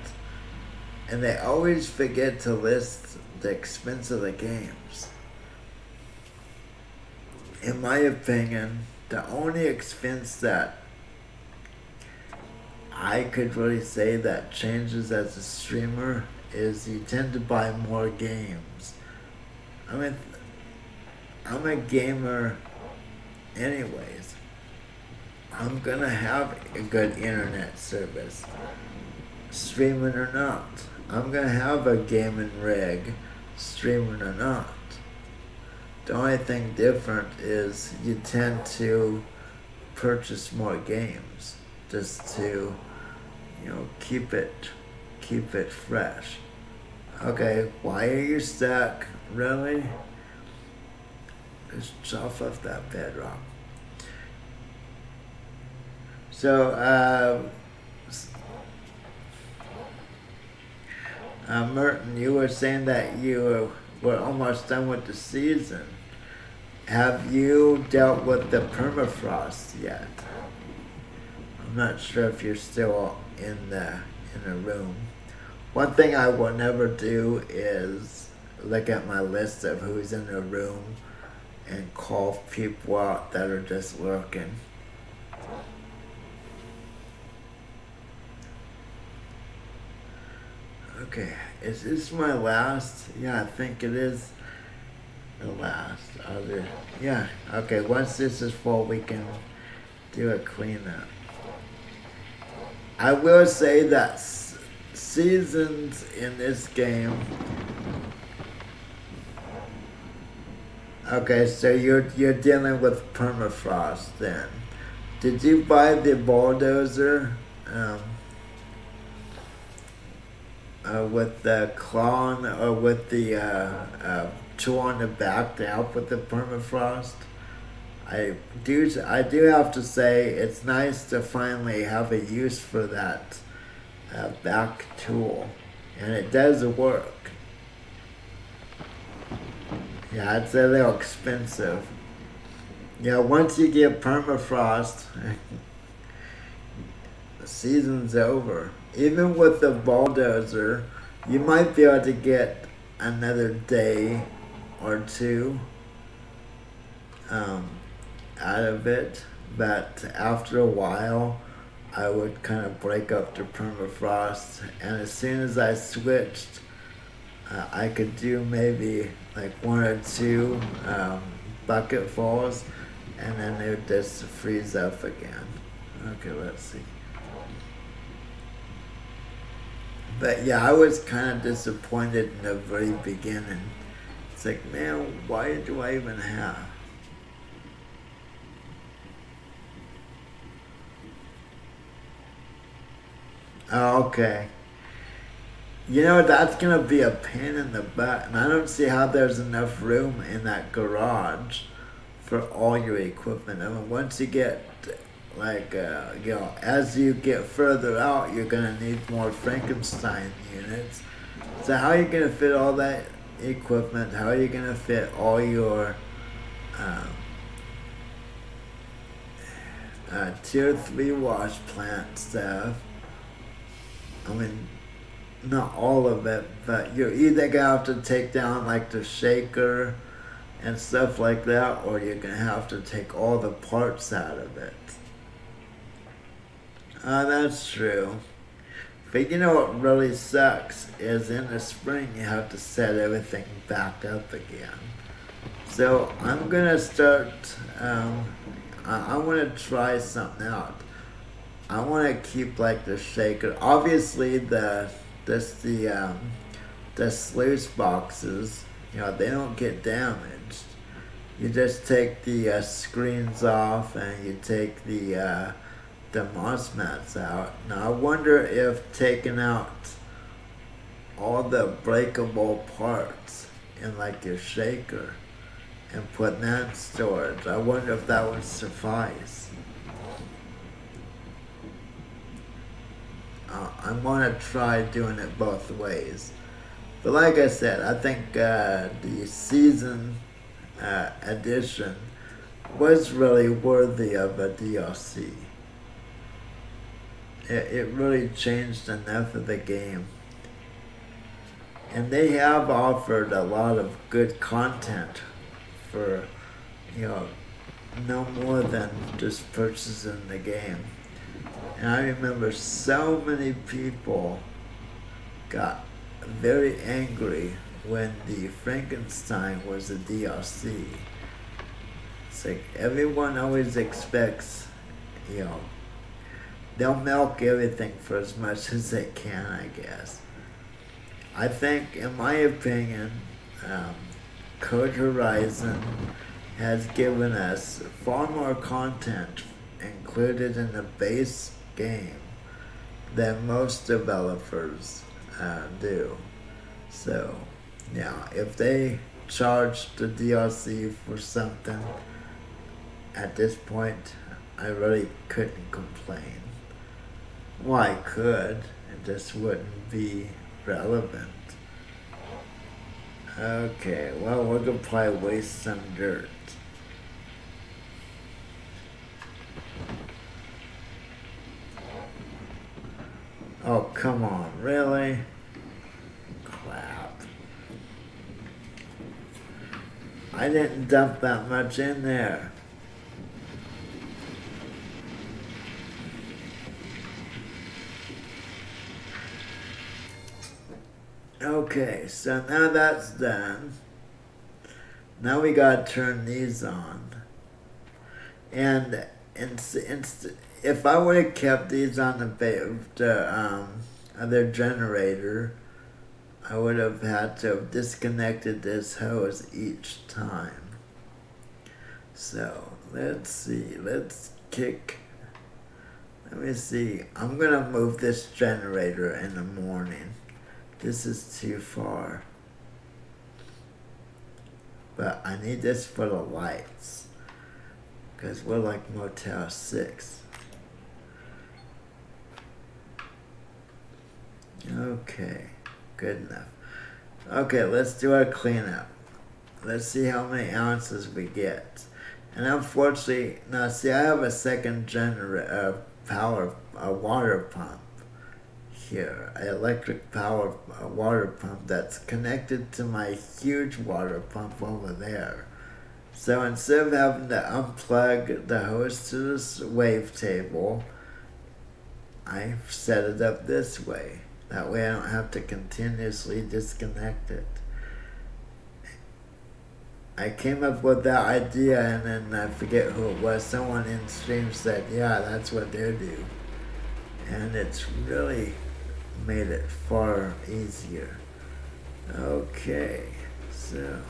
And they always forget to list the expense of the games. In my opinion, the only expense that I could really say that changes as a streamer is you tend to buy more games. I mean, I'm a gamer anyways. I'm gonna have a good internet service, streaming or not. I'm gonna have a gaming rig, streaming or not. The only thing different is you tend to purchase more games just to, keep it fresh. Okay, why are you stuck? Really? Just chop off that bedrock. So, Merton, you were saying that you were almost done with the season. Have you dealt with the permafrost yet? I'm not sure if you're still in the room. One thing I will never do is look at my list of who's in the room and call people out that are just lurking. Okay, is this my last? Yeah, I think it is the last. Yeah, okay, once this is full, we can do a cleanup. I will say that seasons in this game. Okay, so you're dealing with permafrost then. Did you buy the bulldozer with the clone or with the tool on the back to help with the permafrost? I do have to say it's nice to finally have a use for that back tool, and it does work. Yeah, it's a little expensive. Yeah, once you get permafrost, the season's over. Even with the bulldozer, you might be able to get another day or two out of it, but after a while, I would kind of break up the permafrost, and as soon as I switched, I could do maybe like one or two bucketfuls, and then it would just freeze up again. Okay, let's see. But yeah, I was kind of disappointed in the very beginning. It's like, man, why do I even have? Oh, okay. That's gonna be a pain in the butt, and I don't see how there's enough room in that garage for all your equipment. I mean, once you get, as you get further out, you're gonna need more Frankenstein units. So how are you gonna fit all that equipment? How are you gonna fit all your tier 3 wash plant stuff? I mean, not all of it, but you're either gonna have to take down like the shaker and stuff like that, or you're gonna have to take all the parts out of it. That's true. But what really sucks is in the spring you have to set everything back up again. So I'm gonna start, I wanna try something out. I want to keep like the shaker. Obviously, the sluice boxes, they don't get damaged. You just take the screens off and you take the moss mats out. Now I wonder if taking out all the breakable parts in like your shaker and put that in storage. I wonder if that would suffice. I'm going to try doing it both ways. But like I said, I think the season edition was really worthy of a DLC. It really changed enough of the game. And they have offered a lot of good content for, no more than just purchasing the game. And I remember so many people got very angry when the Frankenstein was a DLC. It's like everyone always expects, they'll milk everything for as much as they can, I guess. I think, in my opinion, Code Horizon has given us far more content included in the base game than most developers do. So, yeah, if they charged the DLC for something at this point, I really couldn't complain. Well, I could, it just wouldn't be relevant. Okay, well, we're gonna probably waste some dirt. Oh, come on, really? Crap. I didn't dump that much in there. Okay, so now that's done. Now we gotta turn these on. And if I would have kept these on the other generator, I would have had to have disconnected this hose each time. So let's see, let me see, I'm gonna move this generator in the morning. This is too far. But I need this for the lights, because we're like Motel 6. Okay, good enough. Okay, let's do our cleanup. Let's see how many ounces we get. And unfortunately, now see, I have a second water pump here, an electric power water pump that's connected to my huge water pump over there. So instead of having to unplug the hose to this wavetable, I set it up this way. That way I don't have to continuously disconnect it. I came up with that idea, and then I forget who it was. Someone in stream said, yeah, that's what they do. And it's really made it far easier. Okay, so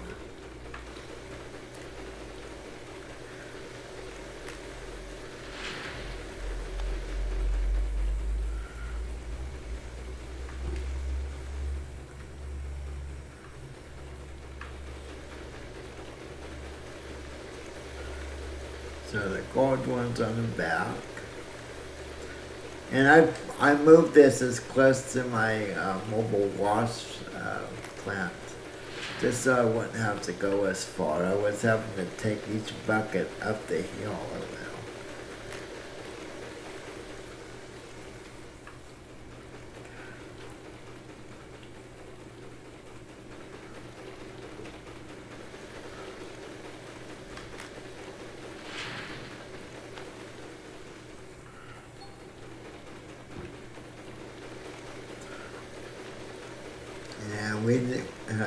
the gold one's on the back. And I moved this as close to my mobile wash plant, just so I wouldn't have to go as far. I was having to take each bucket up the hill a little. We did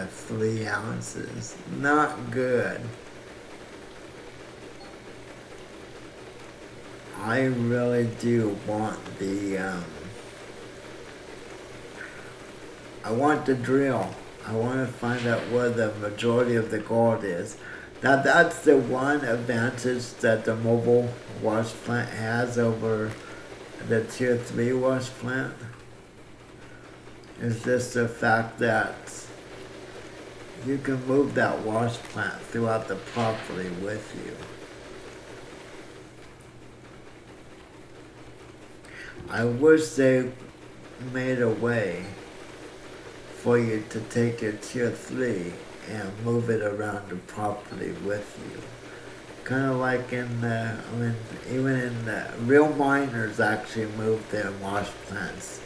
3 ounces. Not good. I really do want the I want the drill. I want to find out where the majority of the gold is. Now that's the one advantage that the mobile wash plant has over the tier 3 wash plant. is just the fact that you can move that wash plant throughout the property with you. I wish they made a way for you to take your tier 3 and move it around the property with you. Kind of like in, even in real miners actually move their wash plants.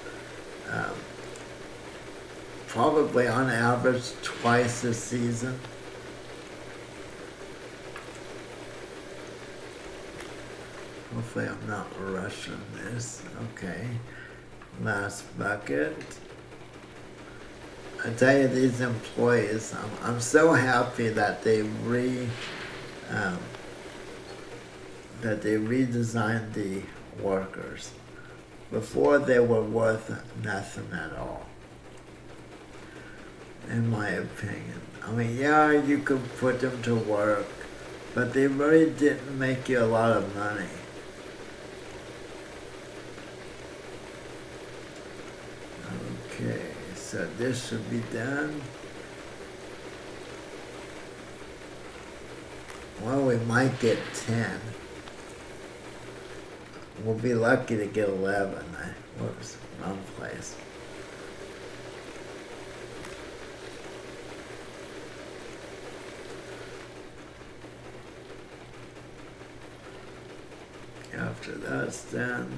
Probably on average twice a season. Hopefully I'm not rushing this. Okay. Last bucket. I tell you, these employees, I'm so happy that they redesigned the workers. Before they were worth nothing at all, in my opinion. I mean, yeah, you could put them to work, but they really didn't make you a lot of money. Okay, so this should be done. Well, we might get 10. We'll be lucky to get 11. Whoops, wrong place. After that's done,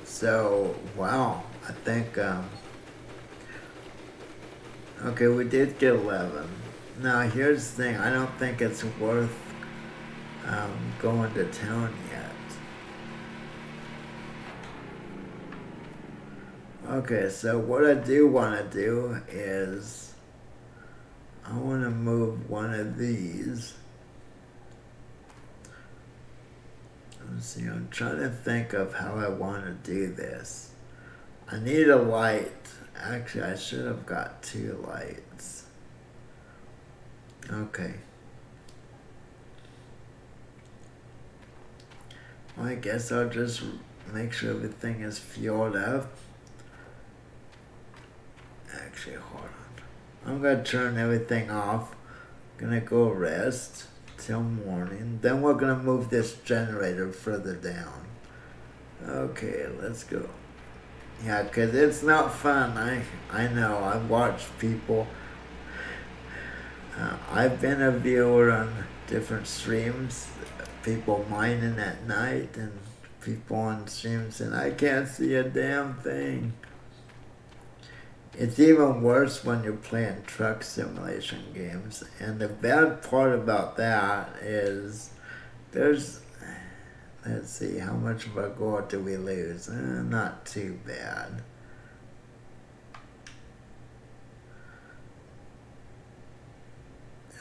so wow, I think okay, we did get 11. Now here's the thing, I don't think it's worth going to town yet. Okay, so what I do want to do is I want to move one of these. Let's see, I'm trying to think of how I want to do this. I need a light. Actually, I should have got 2 lights. Okay. Well, I guess I'll just make sure everything is fueled up. Actually, hold on. I'm going to turn everything off. Gonna go rest till morning. Then we're going to move this generator further down. Okay, let's go. Yeah, because it's not fun. I know. I've watched people. I've been a viewer on different streams. People mining at night and people on streams, and I can't see a damn thing. It's even worse when you're playing truck simulation games. And the bad part about that is there's, let's see, how much of our gold do we lose? Not too bad.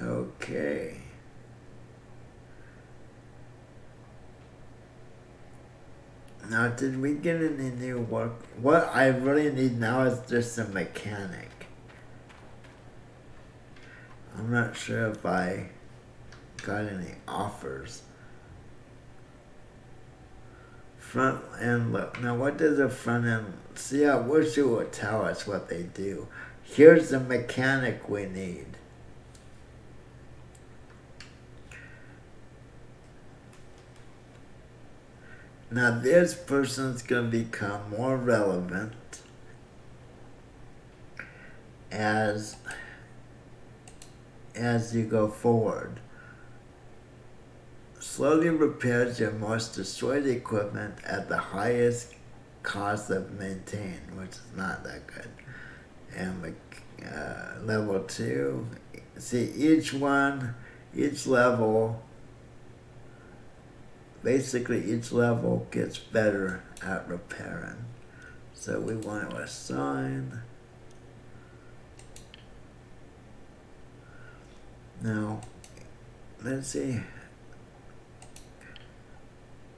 Okay. Now, did we get any new work? What I really need now is just a mechanic. I'm not sure if I got any offers. Front end look. Now, what does a front end? See, I wish it would tell us what they do. Here's the mechanic we need. Now this person's going to become more relevant as you go forward. Slowly repairs your most destroyed equipment at the highest cost of maintain, which is not that good. And level 2, see each level, basically each level gets better at repairing. So we want to assign. Now, let's see.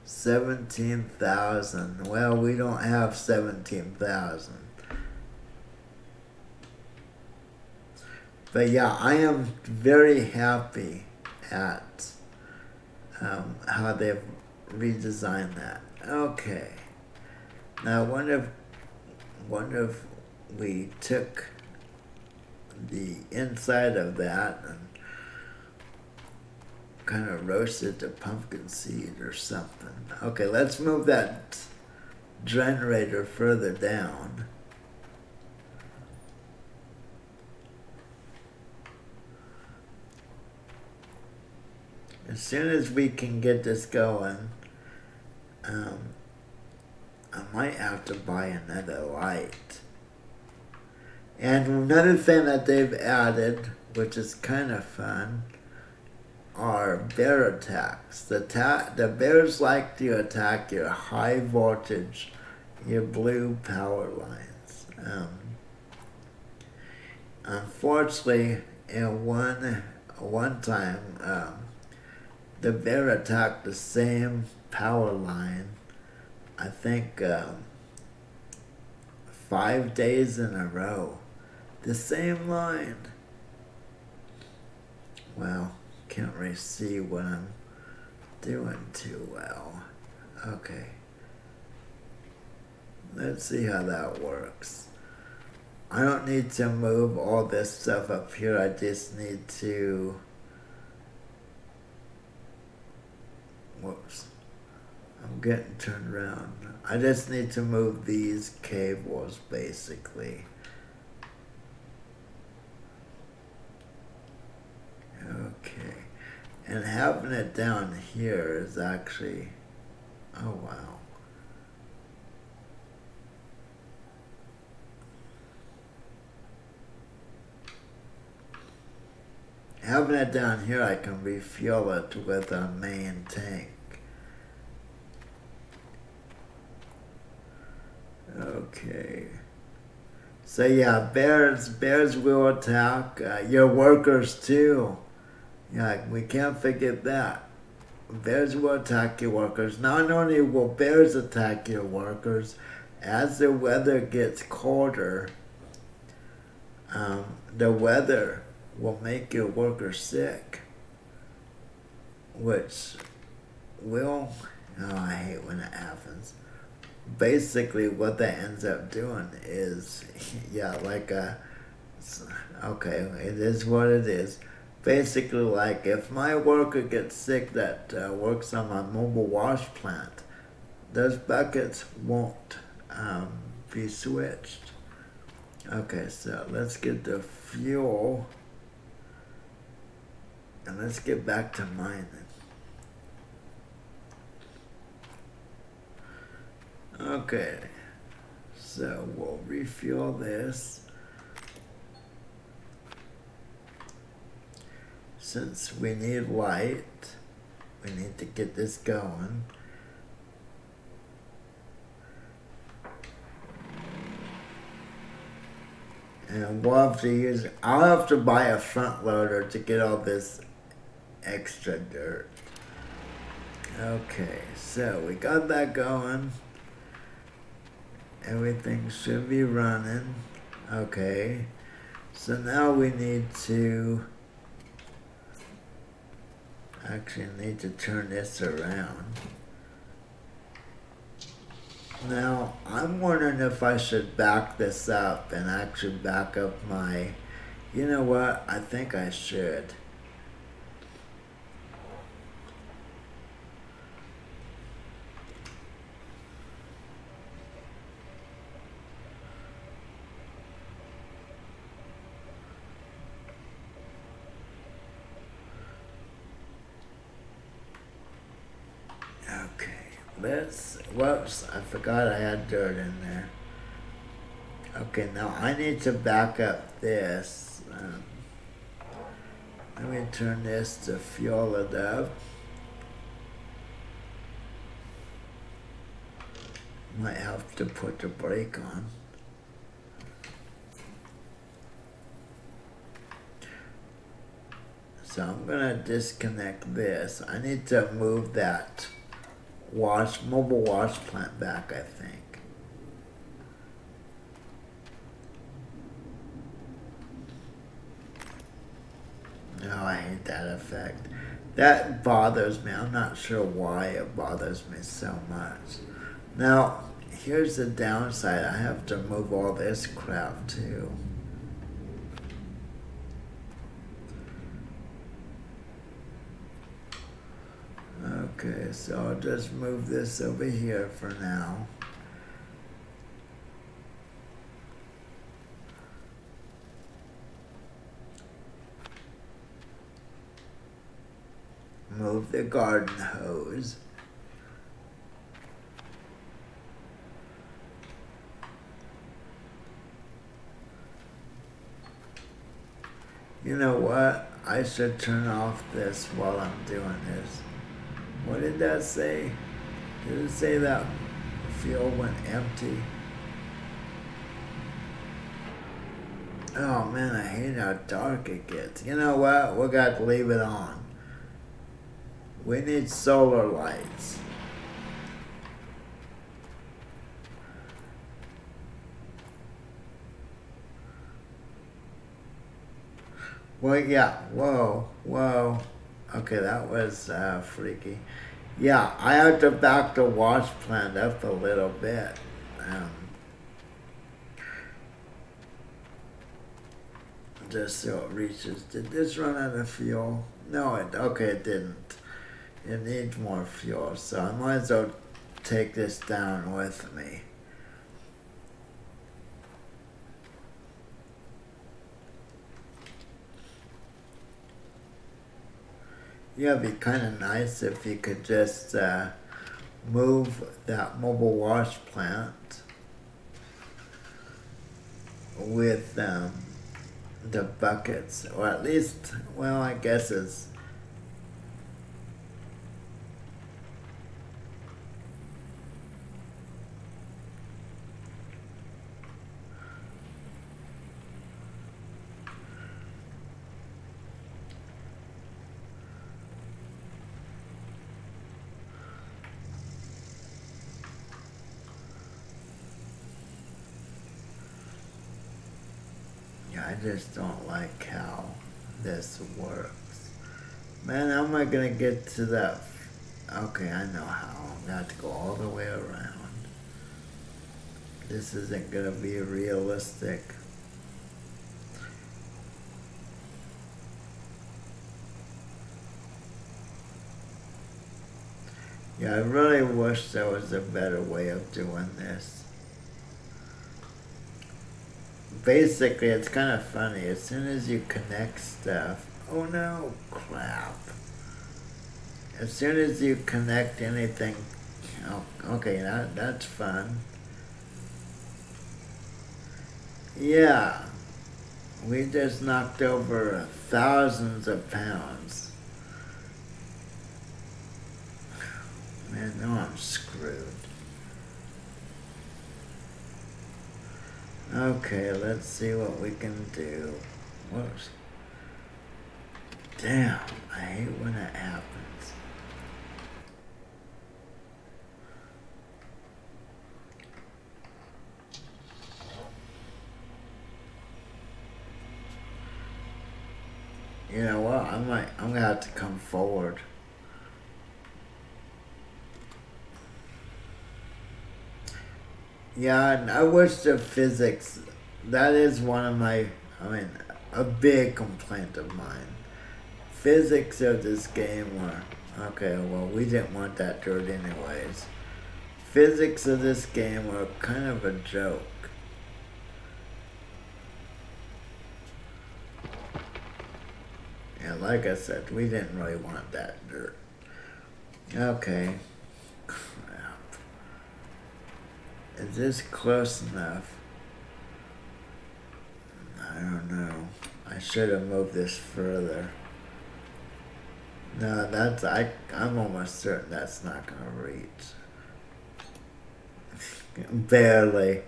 17,000. Well, we don't have 17,000. But yeah, I am very happy at how they've redesigned that. Okay. Now, wonder if we took the inside of that and kind of roasted the pumpkin seed or something. Okay, let's move that generator further down. As soon as we can get this going, I might have to buy another light. And another thing that they've added, which is kind of fun, are bear attacks. The bears like to attack your high voltage, your blue power lines. Unfortunately, in one time, the bear attacked the same power line, I think 5 days in a row. The same line. Well, can't really see what I'm doing too well. Okay. Let's see how that works. I don't need to move all this stuff up here. I just need to... Whoops. I'm getting turned around. I just need to move these cables, basically. Okay. And having it down here is actually... Oh, wow. Having it down here, I can refuel it with a main tank. Okay. So yeah, bears will attack your workers too. Yeah, we can't forget that. Bears will attack your workers. Not only will bears attack your workers, as the weather gets colder, the weather will make your workers sick, which will, oh, I hate when it happens. Basically, what that ends up doing is, yeah, like okay, it is what it is. Basically, like if my worker gets sick that works on my mobile wash plant, those buckets won't be switched. Okay, so let's get the fuel and let's get back to mining. Okay, so we'll refuel this. Since we need light, we need to get this going. And we'll have to use, I'll have to buy a front loader to get all this extra dirt. Okay, so we got that going. Everything should be running. Okay, so now we need to turn this around. Now, I'm wondering if I should back this up and actually back up my, you know what, I think I should. Whoops, I forgot I had dirt in there. Okay, now I need to back up this. Let me turn this to fuel it up. Might have to put the brake on. So I'm gonna disconnect this. I need to move that mobile wash plant back, I think. No, I hate that effect. That bothers me. I'm not sure why it bothers me so much. Now, here's the downside. I have to move all this crap too. Okay, so I'll just move this over here for now. Move the garden hose. You know what? I should turn off this while I'm doing this. What did that say? Did it say that fuel went empty? Oh man, I hate how dark it gets. You know what? We got to leave it on. We need solar lights. Well, yeah. Whoa, whoa. Okay, that was freaky. Yeah, I have to back the wash plant up a little bit. Just so it reaches. Did this run out of fuel? No, it didn't. It needs more fuel, so I might as well take this down with me. Yeah, it'd be kind of nice if you could just move that mobile wash plant with the buckets, or at least, well, I guess it's. I just don't like how this works. Man, how am I gonna get to that? Okay, I know how. I'm gonna have to go all the way around. This isn't gonna be realistic. Yeah, I really wish there was a better way of doing this. Basically, it's kind of funny. As soon as you connect stuff, oh no, crap. As soon as you connect anything, oh, okay, that's fun. Yeah, we just knocked over thousands of pounds. Man, now I'm screwed. Okay, let's see what we can do. Whoops. Damn, I hate when that happens. You know what? I'm gonna have to come forward. Yeah, and I wish the physics, that is one of my, a big complaint of mine. Physics of this game were, okay, well, we didn't want that dirt anyways. Physics of this game were kind of a joke. Yeah, like I said, we didn't really want that dirt. Okay. Is this close enough? I don't know. I should have moved this further. No, I'm almost certain that's not gonna reach. Barely.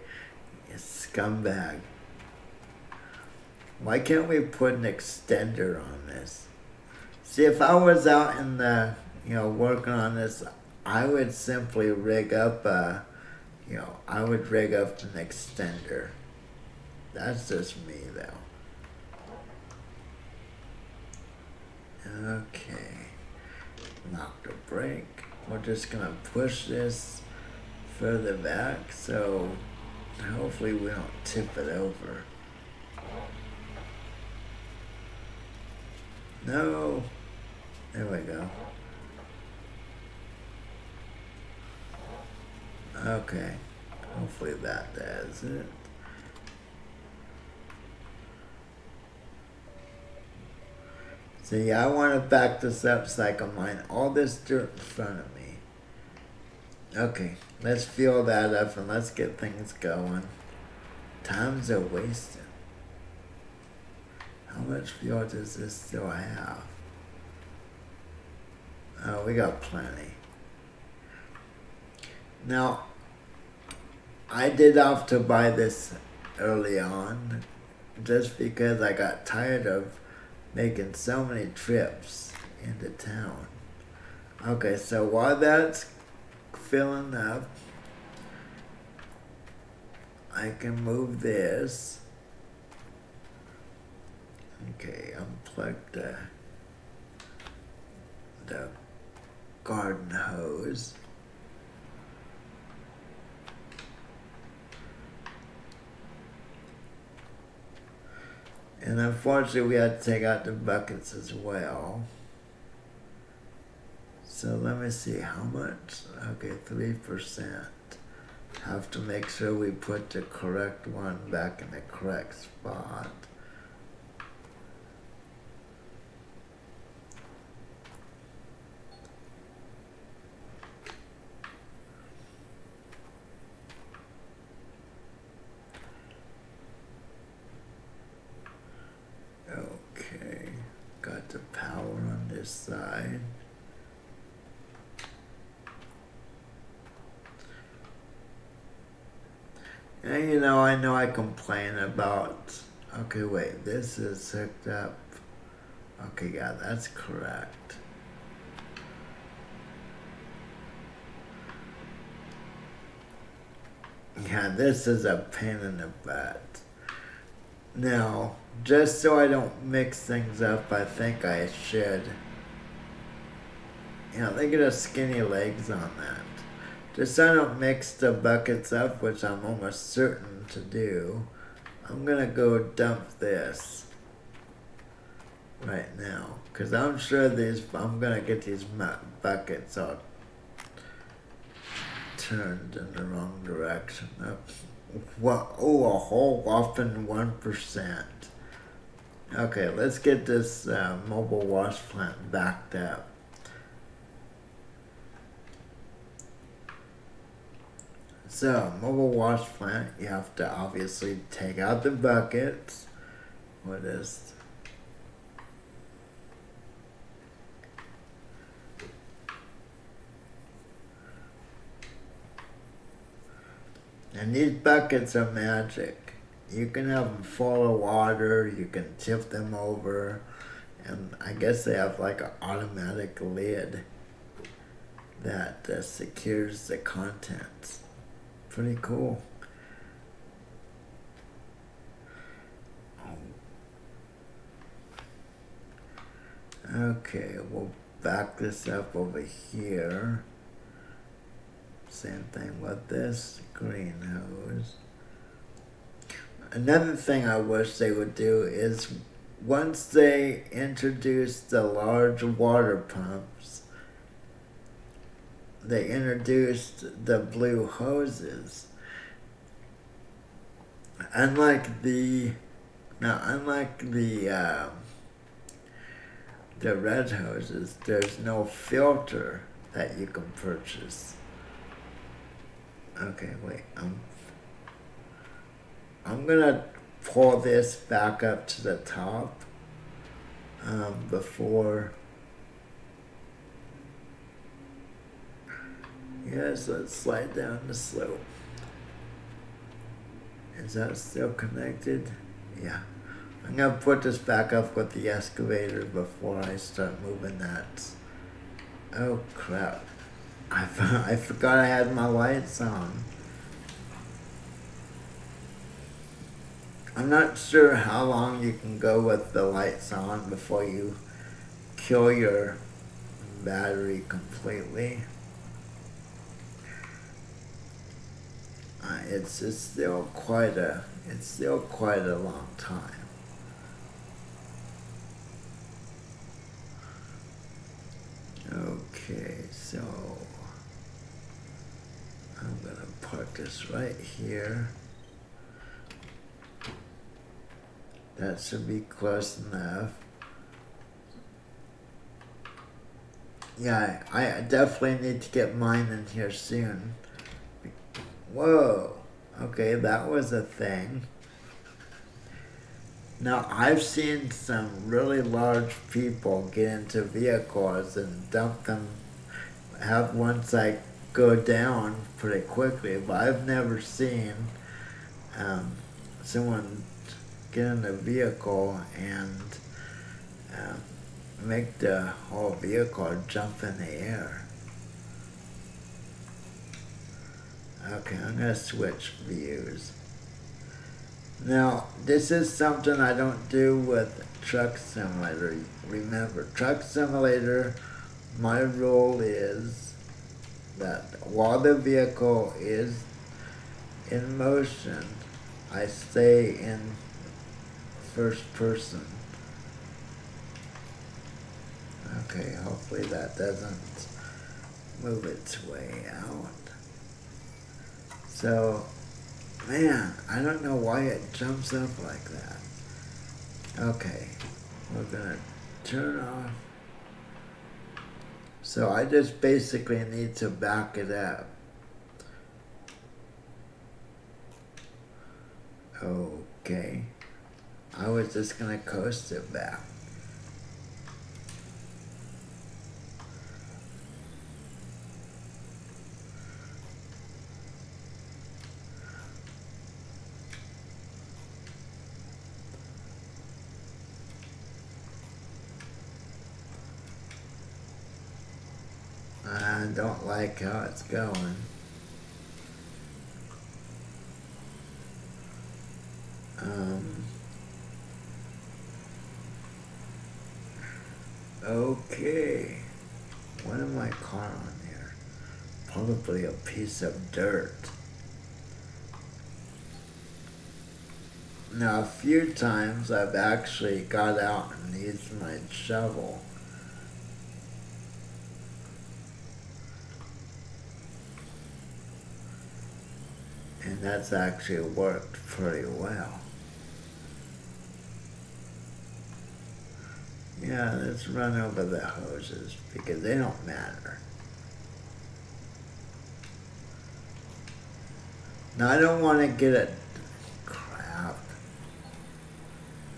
You scumbag. Why can't we put an extender on this? See, if I was out in the, working on this, I would simply rig up I would rig up an extender. That's just me, though. Okay. knocked a brake. We're just gonna push this further back so hopefully we don't tip it over. No. There we go. Okay. Hopefully that does it. So yeah, I want to back this up so I can mine all this dirt in front of me. Okay, let's fuel that up and let's get things going. Times are wasted. How much fuel does this still have? Oh, we got plenty. Now, I did opt to buy this early on just because I got tired of making so many trips into town. Okay, so while that's filling up, I can move this. Okay, unplug the garden hose. And unfortunately we had to take out the buckets as well. So let me see how much. Okay, 3%. Have to make sure we put the correct one back in the correct spot. Okay, got the power on this side. And you know I complain about, okay wait, this is hooked up. Okay, yeah, that's correct. Yeah, this is a pain in the butt. Now, just so I don't mix things up, I think I should. You know, look at the skinny legs on that. Just so I don't mix the buckets up, which I'm almost certain to do, I'm gonna go dump this right now. Because I'm sure I'm gonna get these buckets all turned in the wrong direction. What? Oh, a whole whopping 1%. Okay, let's get this mobile wash plant backed up. So, mobile wash plant, you have to obviously take out the buckets. What is... And these buckets are magic. You can have them full of water, you can tip them over, and I guess they have like an automatic lid that secures the contents. Pretty cool. Okay, we'll back this up over here. Same thing with this green hose. Another thing I wish they would do is once they introduce the large water pumps, they introduced the blue hoses. Unlike the red hoses, there's no filter that you can purchase. Okay, wait, I'm gonna pull this back up to the top before. Yes, let's slide down the slope. Is that still connected? Yeah. I'm gonna put this back up with the excavator before I start moving that. Oh crap. I forgot I had my lights on. I'm not sure how long you can go with the lights on before you kill your battery completely. It's still quite a long time. Okay, so I'm gonna park this right here. That should be close enough. Yeah, I definitely need to get mine in here soon. Whoa, okay, that was a thing. Now, I've seen some really large people get into vehicles and dump them, have ones like go down pretty quickly, but I've never seen someone get in a vehicle and um, make the whole vehicle jump in the air. Okay, I'm going to switch views. Now, this is something I don't do with Truck Simulator. Remember, Truck Simulator, my rule is that while the vehicle is in motion, I stay in first person. Okay, hopefully that doesn't move its way out. So, man, I don't know why it jumps up like that. Okay, we're gonna turn off. So I just basically need to back it up. Okay, I was just gonna coast it back. I don't like how it's going. Okay. What am I caught on here? Probably a piece of dirt. Now, a few times I've actually got out and used my shovel. And that's actually worked pretty well. Yeah, let's run over the hoses because they don't matter. Now, I don't want to get it crap.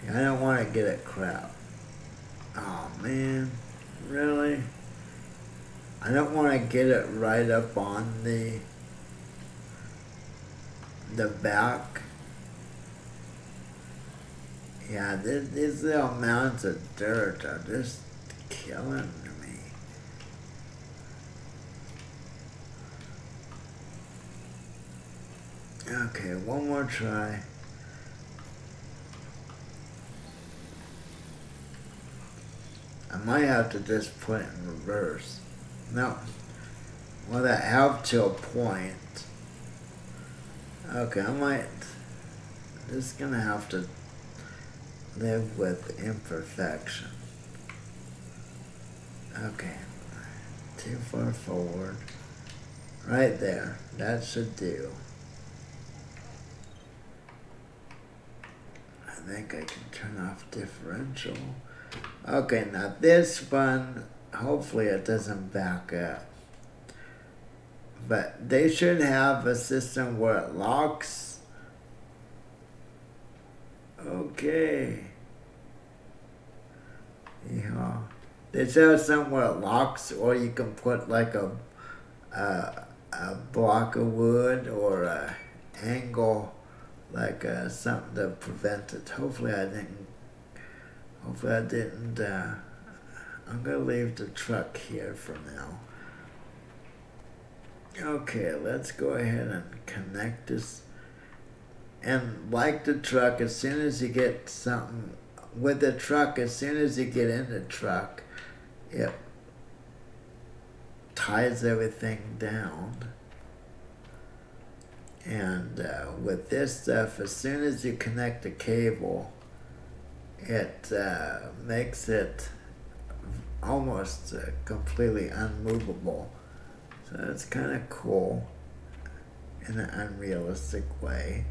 I don't want to get it crap. Oh, man. Really? I don't want to get it right up on the back. Yeah, these little mounds of dirt are just killing me. Okay, one more try. I might have to just put it in reverse. No. Well, that helped to a point. Okay, I might just gonna have to live with imperfection. Okay, too far forward. Right there, that should do. I think I can turn off differential. Okay, now this one, hopefully it doesn't back up. But they should have a system where it locks. Okay. Yeah. They should have something where it locks, or you can put like a block of wood or a angle, like something to prevent it. Hopefully I didn't. I'm gonna leave the truck here for now. Okay, let's go ahead and connect this. And like the truck, as soon as you get something with the truck, as soon as you get in the truck, ties everything down. And with this stuff, as soon as you connect a cable, it makes it almost completely unmovable. So it's kind of cool in an unrealistic way.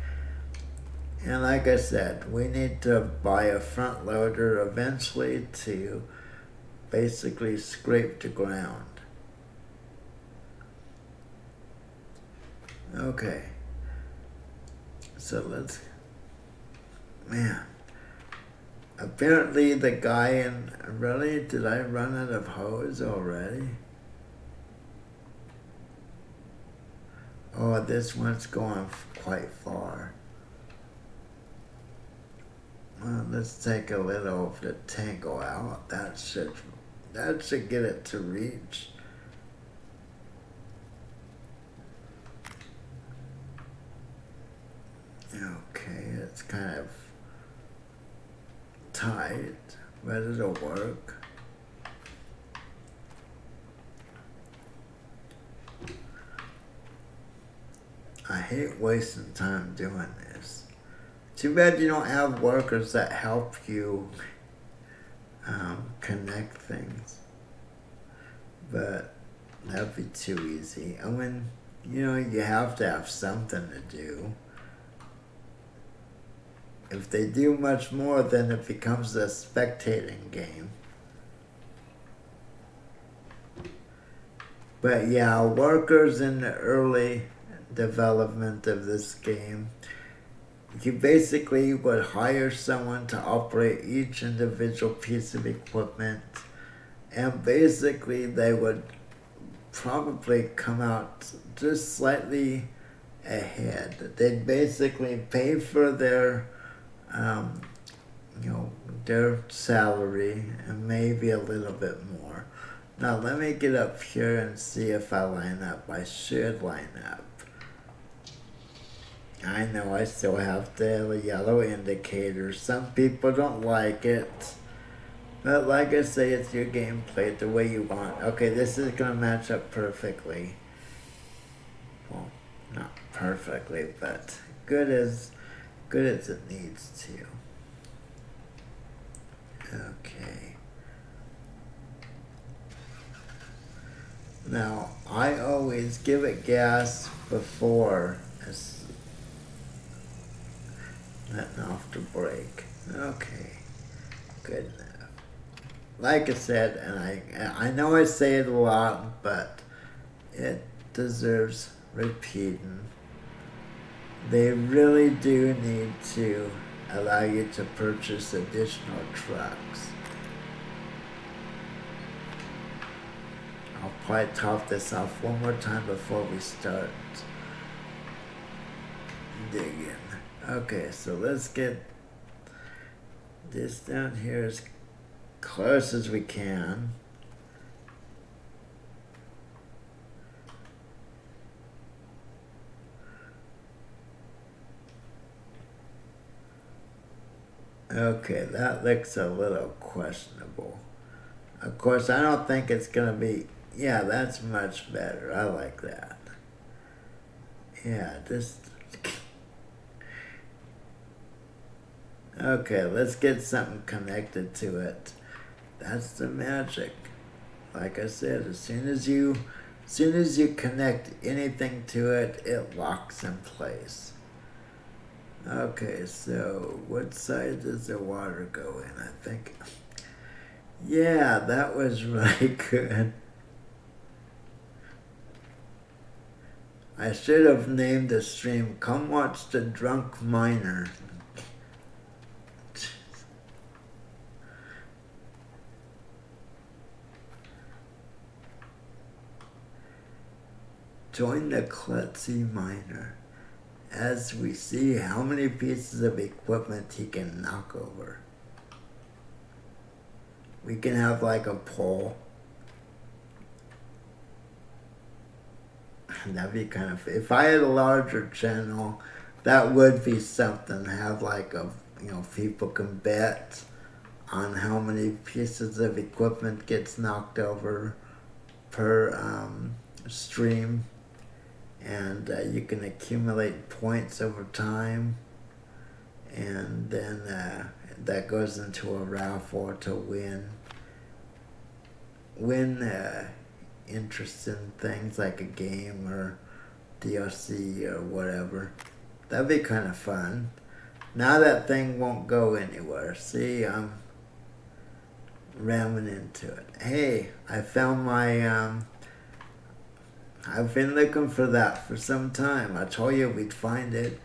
And like I said, we need to buy a front loader eventually to basically scrape the ground. Okay. So let's, man. Apparently the guy in, really? Did I run out of hose already? Oh, this one's going quite far. Well, let's take a little of the tangle out. That should get it to reach. Okay, it's kind of tight, but it'll work. I hate wasting time doing this. Too bad you don't have workers that help you connect things. But that'd be too easy. I mean, you know, you have to have something to do. If they do much more, then it becomes a spectating game. But yeah, workers in the early development of this game, you basically would hire someone to operate each individual piece of equipment, and basically they would probably come out just slightly ahead. They'd basically pay for their their salary and maybe a little bit more. Now let me get up here and see if I line up. I should line up. I know I still have the yellow indicator. Some people don't like it. But like I say, it's your game. Play it the way you want. Okay, this is going to match up perfectly. Well, not perfectly, but good as it needs to. Okay. Now, I always give it gas before letting off the brake. Okay. Good enough. Like I said, and I know I say it a lot, but it deserves repeating. They really do need to allow you to purchase additional trucks. I'll probably top this off one more time before we start digging. Okay, so let's get this down here as close as we can. Okay, that looks a little questionable. Of course, I don't think it's gonna be, yeah, that's much better. I like that. Yeah, just, okay, let's get something connected to it. That's the magic. Like I said, as soon as you connect anything to it, it locks in place. Okay, so what side does the water go in? I think, yeah, that was really good. I should have named the stream, "Come Watch the Drunk Miner." Join the klutzy miner as we see how many pieces of equipment he can knock over. We can have like a poll. That'd be kind of, if I had a larger channel, that would be something. Have like a, people can bet on how many pieces of equipment gets knocked over per stream, and you can accumulate points over time, and then that goes into a raffle to win interesting things like a game or DLC or whatever. That'd be kind of fun. Now that thing won't go anywhere. See, I'm ramming into it. Hey, I found my, I've been looking for that for some time. I told you we'd find it.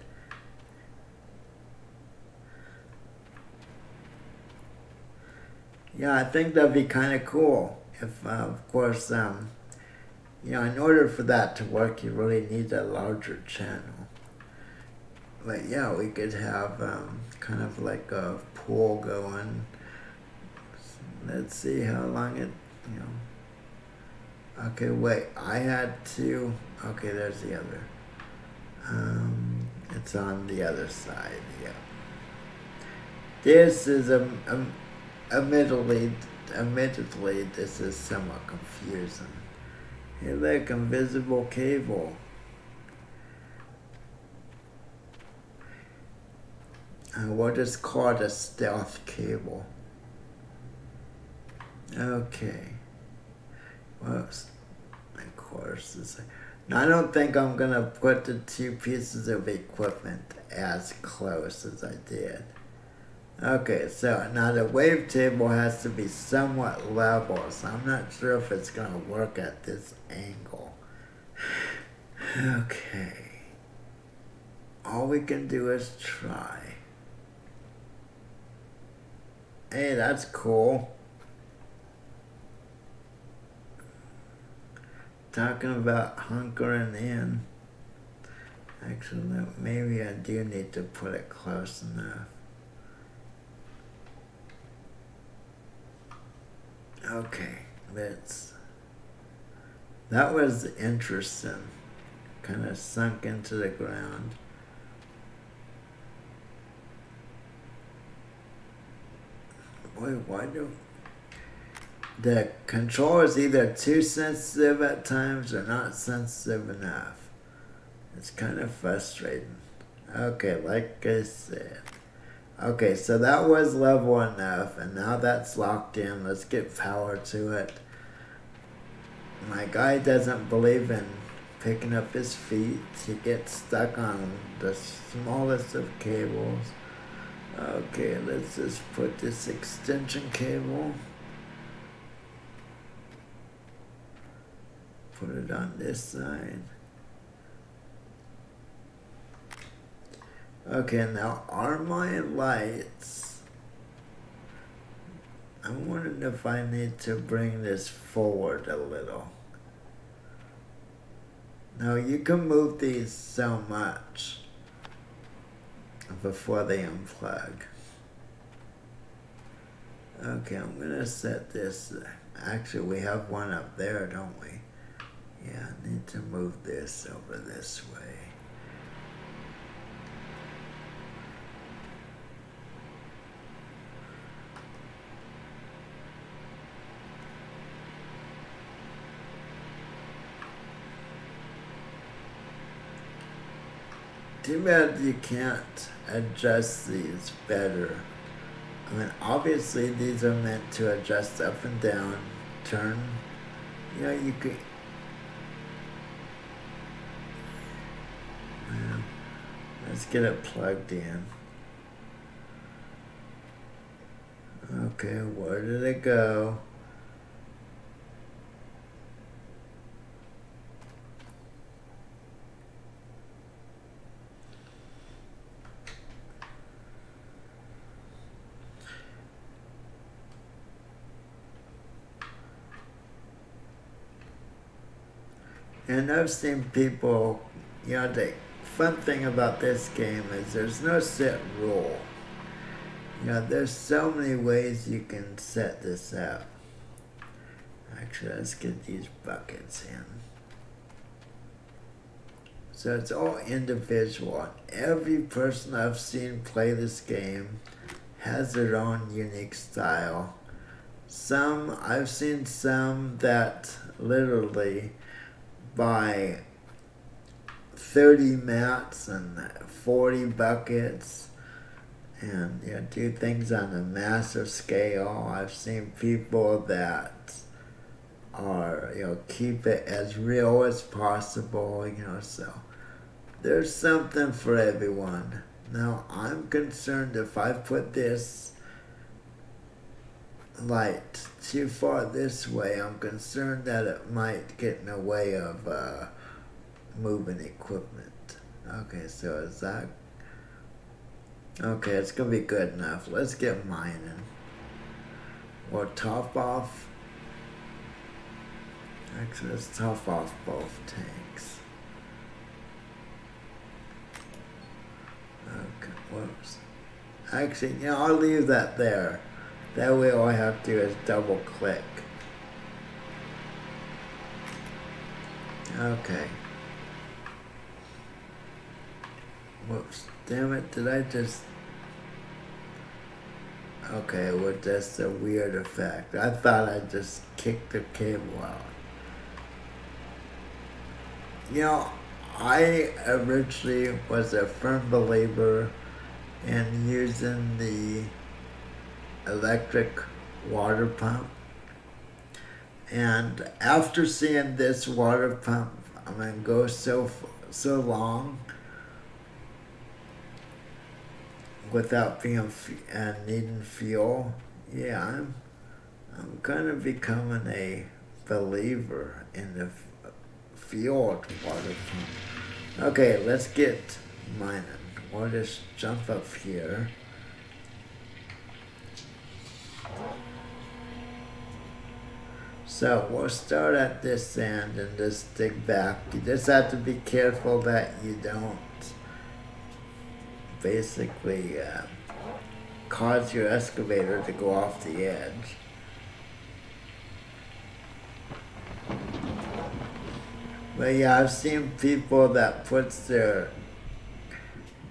Yeah, I think that'd be kind of cool. If, of course, you know, in order for that to work, you really need a larger channel. But yeah, we could have kind of like a pool going. Let's see how long it, you know. Okay, wait, I had to, okay, there's the other. It's on the other side, yeah. This is admittedly, this is somewhat confusing. Hey, look, invisible cable. What is called a stealth cable. Okay. Well, of course. Now, I don't think I'm going to put the two pieces of equipment as close as I did. Okay, so now the wavetable has to be somewhat level, so I'm not sure if it's going to work at this angle. Okay. All we can do is try. Hey, that's cool. Talking about hunkering in. Actually, no, maybe I do need to put it close enough. Okay, that was interesting. Kind of sunk into the ground. Boy, why do the controller is either too sensitive at times or not sensitive enough? It's kind of frustrating. Okay, like I said. Okay, so that was level enough, and now that's locked in. Let's get power to it. My guy doesn't believe in picking up his feet. He gets stuck on the smallest of cables. Okay, let's just put this extension cable. Put it on this side. Okay, now are my lights... I'm wondering if I need to bring this forward a little. Now you can move these so much before they unplug. Okay, I'm gonna set this... Actually, we have one up there, don't we? Yeah, I need to move this over this way. Too bad you can't adjust these better. I mean, obviously these are meant to adjust up and down, turn. You know, you could... Well, let's get it plugged in. Okay, where did it go? And I've seen people, you know, the fun thing about this game is there's no set rule. You know, there's so many ways you can set this up. Actually, let's get these buckets in. So it's all individual. Every person I've seen play this game has their own unique style. I've seen some that literally buy 30 mats and 40 buckets and do things on a massive scale. I've seen people that are, keep it as real as possible, so there's something for everyone. Now, I'm concerned if I put this light too far this way, I'm concerned that it might get in the way of moving equipment. Okay, so is that... Okay, it's going to be good enough. Let's get mining. Or top off. Actually, let's top off both tanks. Okay, whoops. Actually, I'll leave that there. That way all I have to do is double click. Okay. Whoops. Damn it, did I just... Okay, well, that's a weird effect. I thought I just kicked the cable out. I originally was a firm believer in using the electric water pump. And after seeing this water pump, go so long without being needing fuel, I'm kind of becoming a believer in the fueled water pump. Okay, let's get mining. We'll just jump up here. So we'll start at this end and just dig back. You just have to be careful that you don't basically cause your excavator to go off the edge. But yeah, I've seen people that puts their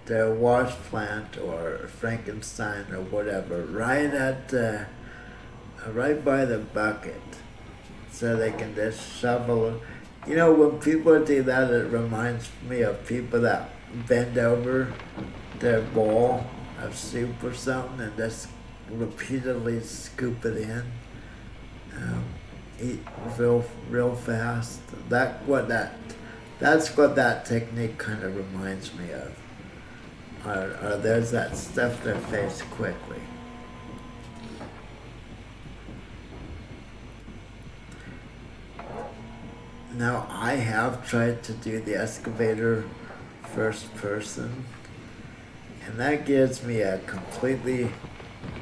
wash plant or Frankenstein or whatever right by the bucket, so they can just shovel. When people do that, it reminds me of people that bend over their bowl of soup or something and just repeatedly scoop it in. Eat real fast. That's what that technique kind of reminds me of. Or there's that stuff their face quickly. Now, I have tried to do the excavator first person, and that gives me a completely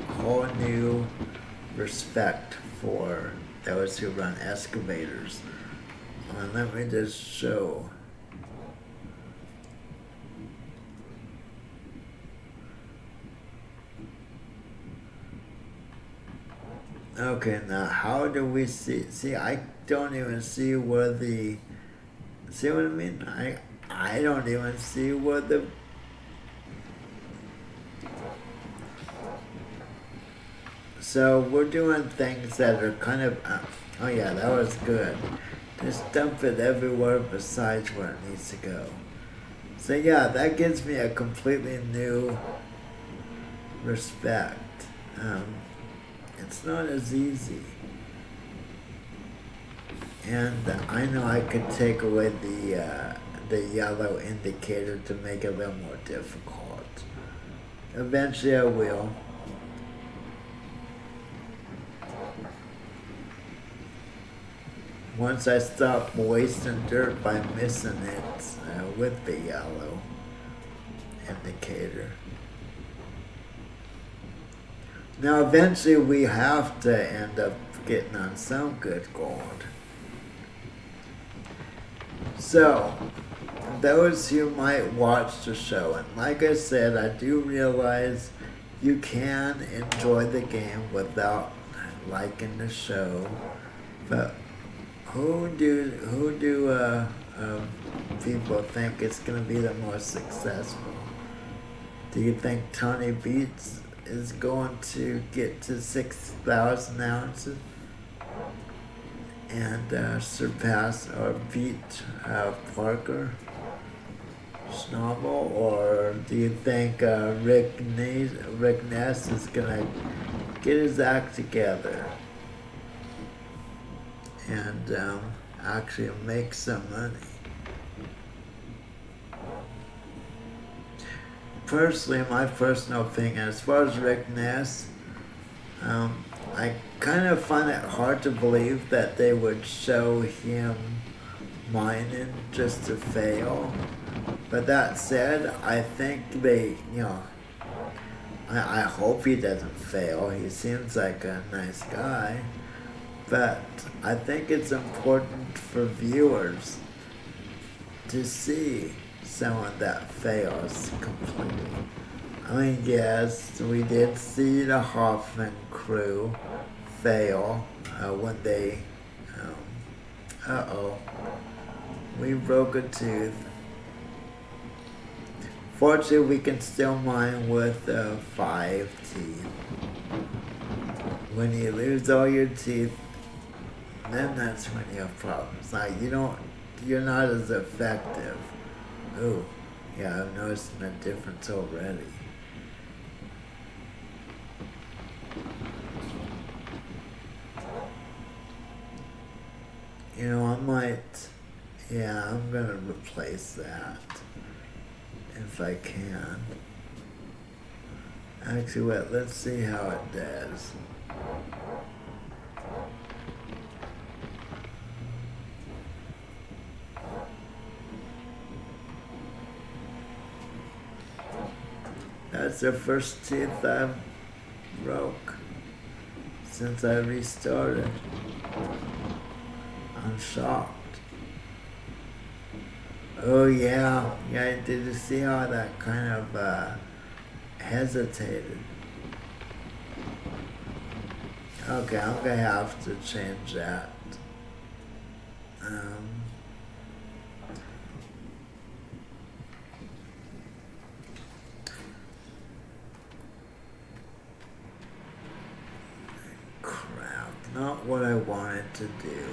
whole new respect for those who run excavators. And let me just show. Okay, now how do we see? See, I don't even see where the... See what I mean? I don't even see where the... So we're doing things that are kind of... oh yeah, that was good. Just dump it everywhere besides where it needs to go. So yeah, that gives me a completely new respect. It's not as easy. And I know I could take away the yellow indicator to make it a little more difficult. Eventually I will. Once I stop wasting dirt by missing it with the yellow indicator. Now eventually we have to end up getting on some good gold. So, those who might watch the show, and like I said, I do realize you can enjoy the game without liking the show, but who do people think is going to be the most successful? Do you think Tony Beats is going to get to 6,000 ounces? and surpass or beat Parker Schnabel, or do you think Rick Ness is gonna get his act together and actually make some money? Personally, my personal opinion, as far as Rick Ness, I kind of find it hard to believe that they would show him mining just to fail. But that said, I think I hope he doesn't fail. He seems like a nice guy. But I think it's important for viewers to see someone that fails completely. I mean, yes, we did see the Hoffman crew fail when they, we broke a tooth. Fortunately, we can still mine with 5 teeth. When you lose all your teeth, then that's when you have problems. Like, you're not as effective. Ooh, yeah, I've noticed a difference already. I'm gonna replace that if I can. Actually, wait, let's see how it does. That's the first tooth I've broke since I restarted. I'm shocked. Oh yeah, did you see how that kind of hesitated? Okay, I'm gonna have to change that. Crap, not what I wanted to do.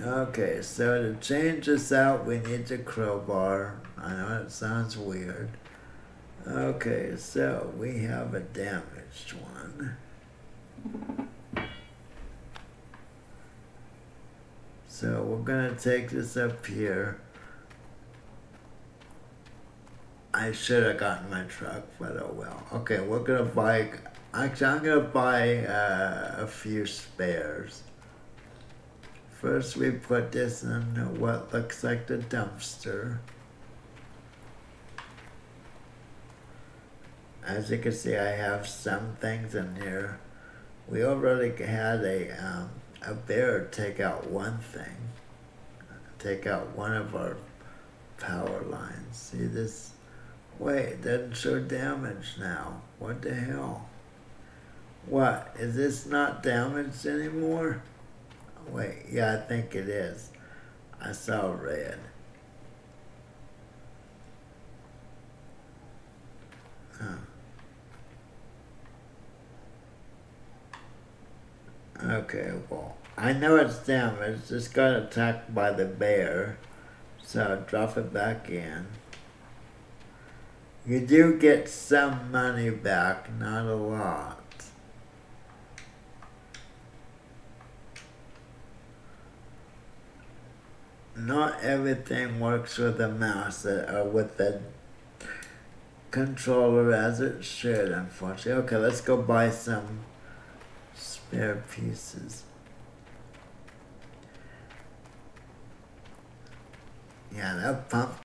Okay, so to change this out, we need the crowbar. I know it sounds weird. Okay, so we have a damaged one. So we're gonna take this up here. I should have gotten my truck, but oh well. Okay, we're gonna buy, actually I'm gonna buy a few spares. First we put this in what looks like the dumpster. As you can see, I have some things in here. We already had a bear take out one thing. Take out one of our power lines. See this? Wait, it doesn't show damage now. What the hell? What? Is this not damaged anymore? Wait, yeah, I think it is. I saw red. Huh. Okay, well, I know it's damaged. Just got attacked by the bear. So drop it back in. You do get some money back, not a lot. Not everything works with the mouse or with the controller as it should, unfortunately. Okay, let's go buy some spare pieces. Yeah, that pump